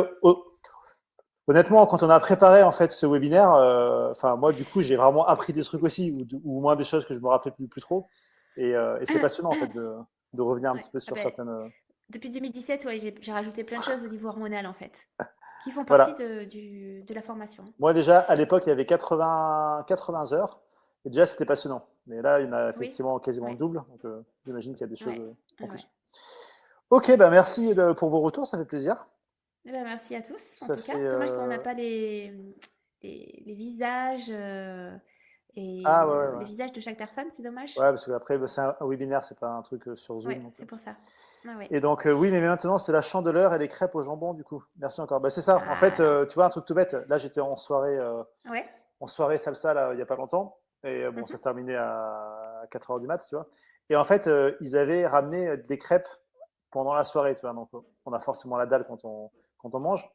honnêtement, quand on a préparé en fait ce webinaire, enfin moi du coup j'ai vraiment appris des trucs aussi, ou au moins des choses que je me rappelais plus trop, et c'est passionnant en fait de revenir un Ouais. petit peu Ah sur ben, certaines. depuis 2017, ouais, j'ai rajouté plein de choses au niveau hormonal en fait, qui font partie Voilà. de la formation. Moi déjà à l'époque il y avait 80 heures, et déjà c'était passionnant. Mais là il y en a Oui. effectivement quasiment le Ouais. double, donc j'imagine qu'il y a des choses Ouais. en Ouais. Ouais. plus. Ok, bah merci pour vos retours, ça fait plaisir. Eh ben, merci à tous, en Ça tout cas. fait Dommage qu'on n'a pas les visages ah ouais, les ouais. visages de chaque personne, c'est dommage. Ouais, parce qu'après, c'est un webinaire, c'est pas un truc sur Zoom. Ouais, c'est pour ça. Ouais, ouais. Et donc, oui, mais maintenant, c'est la chandeleur et les crêpes au jambon, du coup. Merci encore. Bah, c'est ça. En fait, Voilà. tu vois, un truc tout bête. Là, j'étais Ouais. en soirée salsa, là, il y a pas longtemps. Et bon, ça Mhm. se terminait à 4 heures du mat, tu vois. Et en fait, ils avaient ramené des crêpes pendant la soirée, tu vois. Donc, on a forcément la dalle quand on mange.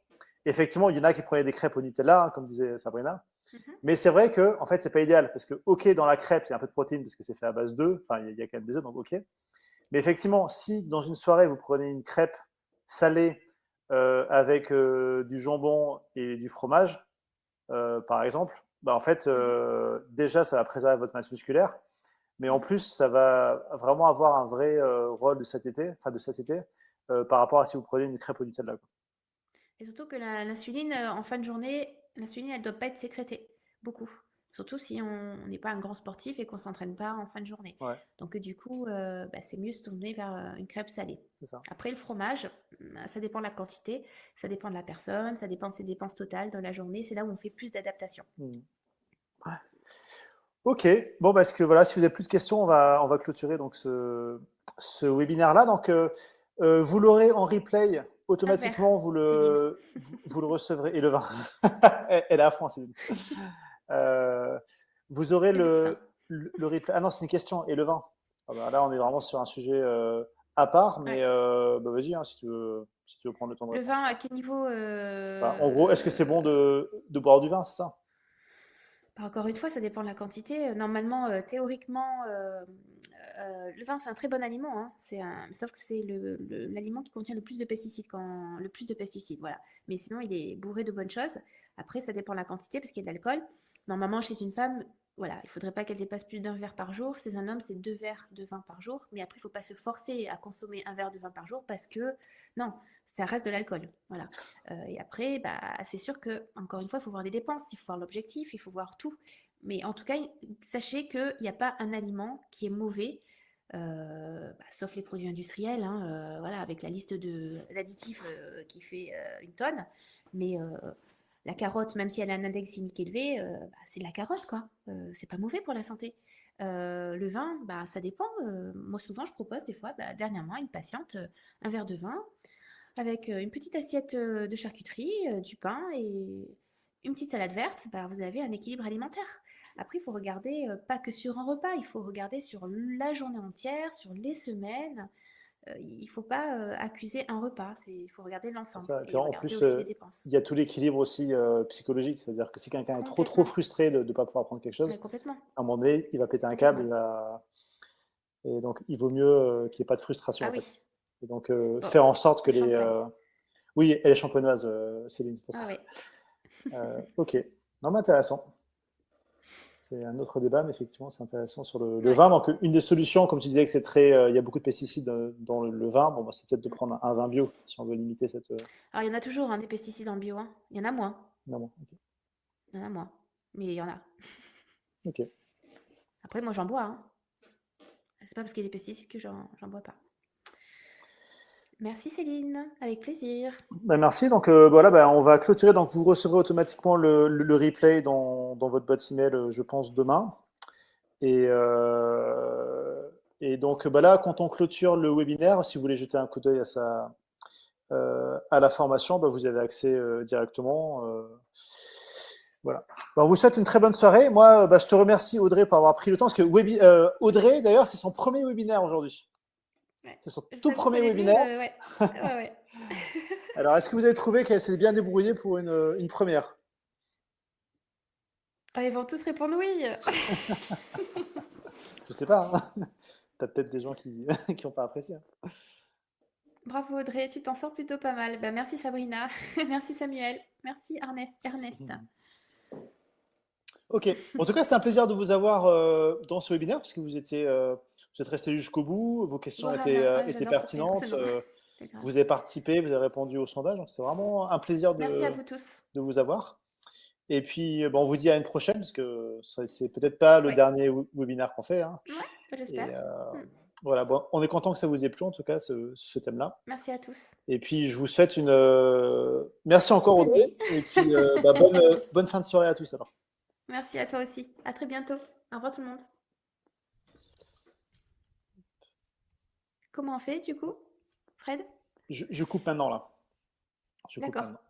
Effectivement, il y en a qui prenaient des crêpes au Nutella, hein, comme disait Sabrina. Mhm. Mais c'est vrai que, en fait, c'est pas idéal. Parce que, OK, dans la crêpe, il y a un peu de protéines parce que c'est fait à base d'œufs. Enfin, il y a quand même des œufs, donc OK. Mais effectivement, si dans une soirée, vous prenez une crêpe salée avec du jambon et du fromage, par exemple, bah, en fait, Mhm. déjà, ça va préserver votre masse musculaire, mais en plus, ça va vraiment avoir un vrai rôle de satiété, enfin de satiété, par rapport à si vous prenez une crêpe au Nutella, quoi. Et surtout que l'insuline, en fin de journée, l'insuline, elle ne doit pas être sécrétée. Beaucoup. Surtout si on n'est pas un grand sportif et qu'on ne s'entraîne pas en fin de journée. Ouais, Donc, du coup, bah, c'est mieux de se tourner vers une crêpe salée. c'est ça. Après, le fromage, ça dépend de la quantité, ça dépend de la personne, ça dépend de ses dépenses totales dans la journée. C'est là où on fait plus d'adaptation. Mm. Ok, bon, parce que voilà, si vous n'avez plus de questions, on va clôturer donc ce webinaire-là. Donc, vous l'aurez en replay Un verre, automatiquement, Céline. vous le recevrez. Et le vin, elle est à fond, Céline. Euh, vous aurez Le médecin. le replay. Ah non, c'est une question. Et le vin. Ah bah, là, on est vraiment sur un sujet à part, mais Ouais. bah, vas-y, hein, si tu veux prendre le temps de Le répondre. vin, à quel niveau Bah, en gros, est-ce que c'est bon de boire du vin, c'est ça? Bah, encore une fois, ça dépend de la quantité. Normalement, théoriquement, le vin, c'est un très bon aliment, hein. Sauf que c'est l'aliment qui contient le plus de pesticides, le plus de pesticides, voilà. Mais sinon, il est bourré de bonnes choses. Après, ça dépend de la quantité parce qu'il y a de l'alcool. Normalement, chez une femme, voilà, il ne faudrait pas qu'elle dépasse plus d'un verre par jour. Chez un homme, c'est 2 verres de vin par jour. Mais après, il ne faut pas se forcer à consommer un verre de vin par jour parce que, non, ça reste de l'alcool. Voilà. Et après, bah, c'est sûr que, encore une fois, il faut voir les dépenses, il faut voir l'objectif, il faut voir tout. Mais en tout cas, sachez qu'il n'y a pas un aliment qui est mauvais, sauf les produits industriels, hein, voilà, avec la liste d'additifs qui fait une tonne. Mais la carotte, même si elle a un index glycémique élevé, c'est de la carotte, quoi. C'est pas mauvais pour la santé. Le vin, ça dépend. Moi, souvent, je propose des fois, dernièrement, à une patiente, un verre de vin avec une petite assiette de charcuterie, du pain et une petite salade verte. Vous avez un équilibre alimentaire. Après, il faut regarder pas que sur un repas, il faut regarder sur la journée entière, sur les semaines. Il ne faut pas accuser un repas, il faut regarder C'est l'ensemble ça. Et puis et en regarder plus, aussi les dépenses. il y a tout l'équilibre aussi psychologique. C'est-à-dire que si quelqu'un est trop Complètement. frustré de ne pas pouvoir prendre quelque Ouais, chose, complètement. à un moment donné, il va péter un câble. Complètement. Et donc, il vaut mieux qu'il n'y ait pas de frustration, Ah en oui. fait. Et donc, Bon, faire en sorte que le les. champagne. Oui, elle est champenoise, Céline, c'est pour Ah ça. ouais. Ok. Non, mais intéressant. C'est un autre débat, mais effectivement, c'est intéressant sur le Ouais. vin. Donc, une des solutions, comme tu disais, que c'est très, il y a beaucoup de pesticides dans le vin. Bon, c'est peut-être de prendre un vin bio si on veut limiter cette. Alors, il y en a toujours des pesticides en bio, hein. Il y en a moins. Non, bon, ok. Il y en a moins. Mais il y en a. Ok. Après, moi, j'en bois, hein. C'est pas parce qu'il y a des pesticides que j'en bois pas. Merci Céline, avec plaisir. Ben, merci. Donc, voilà, ben, on va clôturer. Donc, vous recevrez automatiquement le replay dans votre boîte email, je pense, demain. Et, euh, et donc, bah là, quand on clôture le webinaire, si vous voulez jeter un coup d'œil à la formation, bah, vous avez accès directement. Voilà. Bah, on vous souhaite une très bonne soirée. Moi, bah, je te remercie, Audrey, pour avoir pris le temps. Parce que Audrey, d'ailleurs, c'est son premier webinaire aujourd'hui. Ouais. C'est son Je tout t'avoue qu'au premier début, webinaire. ouais. Ouais, ouais. Alors, est-ce que vous avez trouvé qu'elle s'est bien débrouillée pour une première? Ah, ils vont tous répondre oui. Je sais pas. Hein. Tu as peut-être des gens qui n'ont pas apprécié. Hein. Bravo Audrey, tu t'en sors plutôt pas mal. Merci Sabrina, merci Samuel, merci Ernest. Ok. En tout cas, c'était un plaisir de vous avoir dans ce webinaire parce que vous êtes resté jusqu'au bout, vos questions étaient, Gohana, étaient j'adore ce pertinentes, nom. C'est grave. vous avez participé, vous avez répondu au sondage, donc c'est vraiment un plaisir Merci à de, vous tous. de vous avoir. Et puis, bon, on vous dit à une prochaine parce que c'est peut-être pas le Ouais, dernier webinaire qu'on fait. Hein. ouais, j'espère. Et Mm. voilà, bon, on est content que ça vous ait plu en tout cas, ce thème-là. Merci à tous. Et puis, je vous souhaite merci encore Bonne Audrey. nuit. Et puis, bonne fin de soirée à tous alors. Merci à toi aussi. À très bientôt. Au revoir tout le monde. Comment on fait du coup, Fred? Je coupe maintenant là. Je coupe D'accord. maintenant.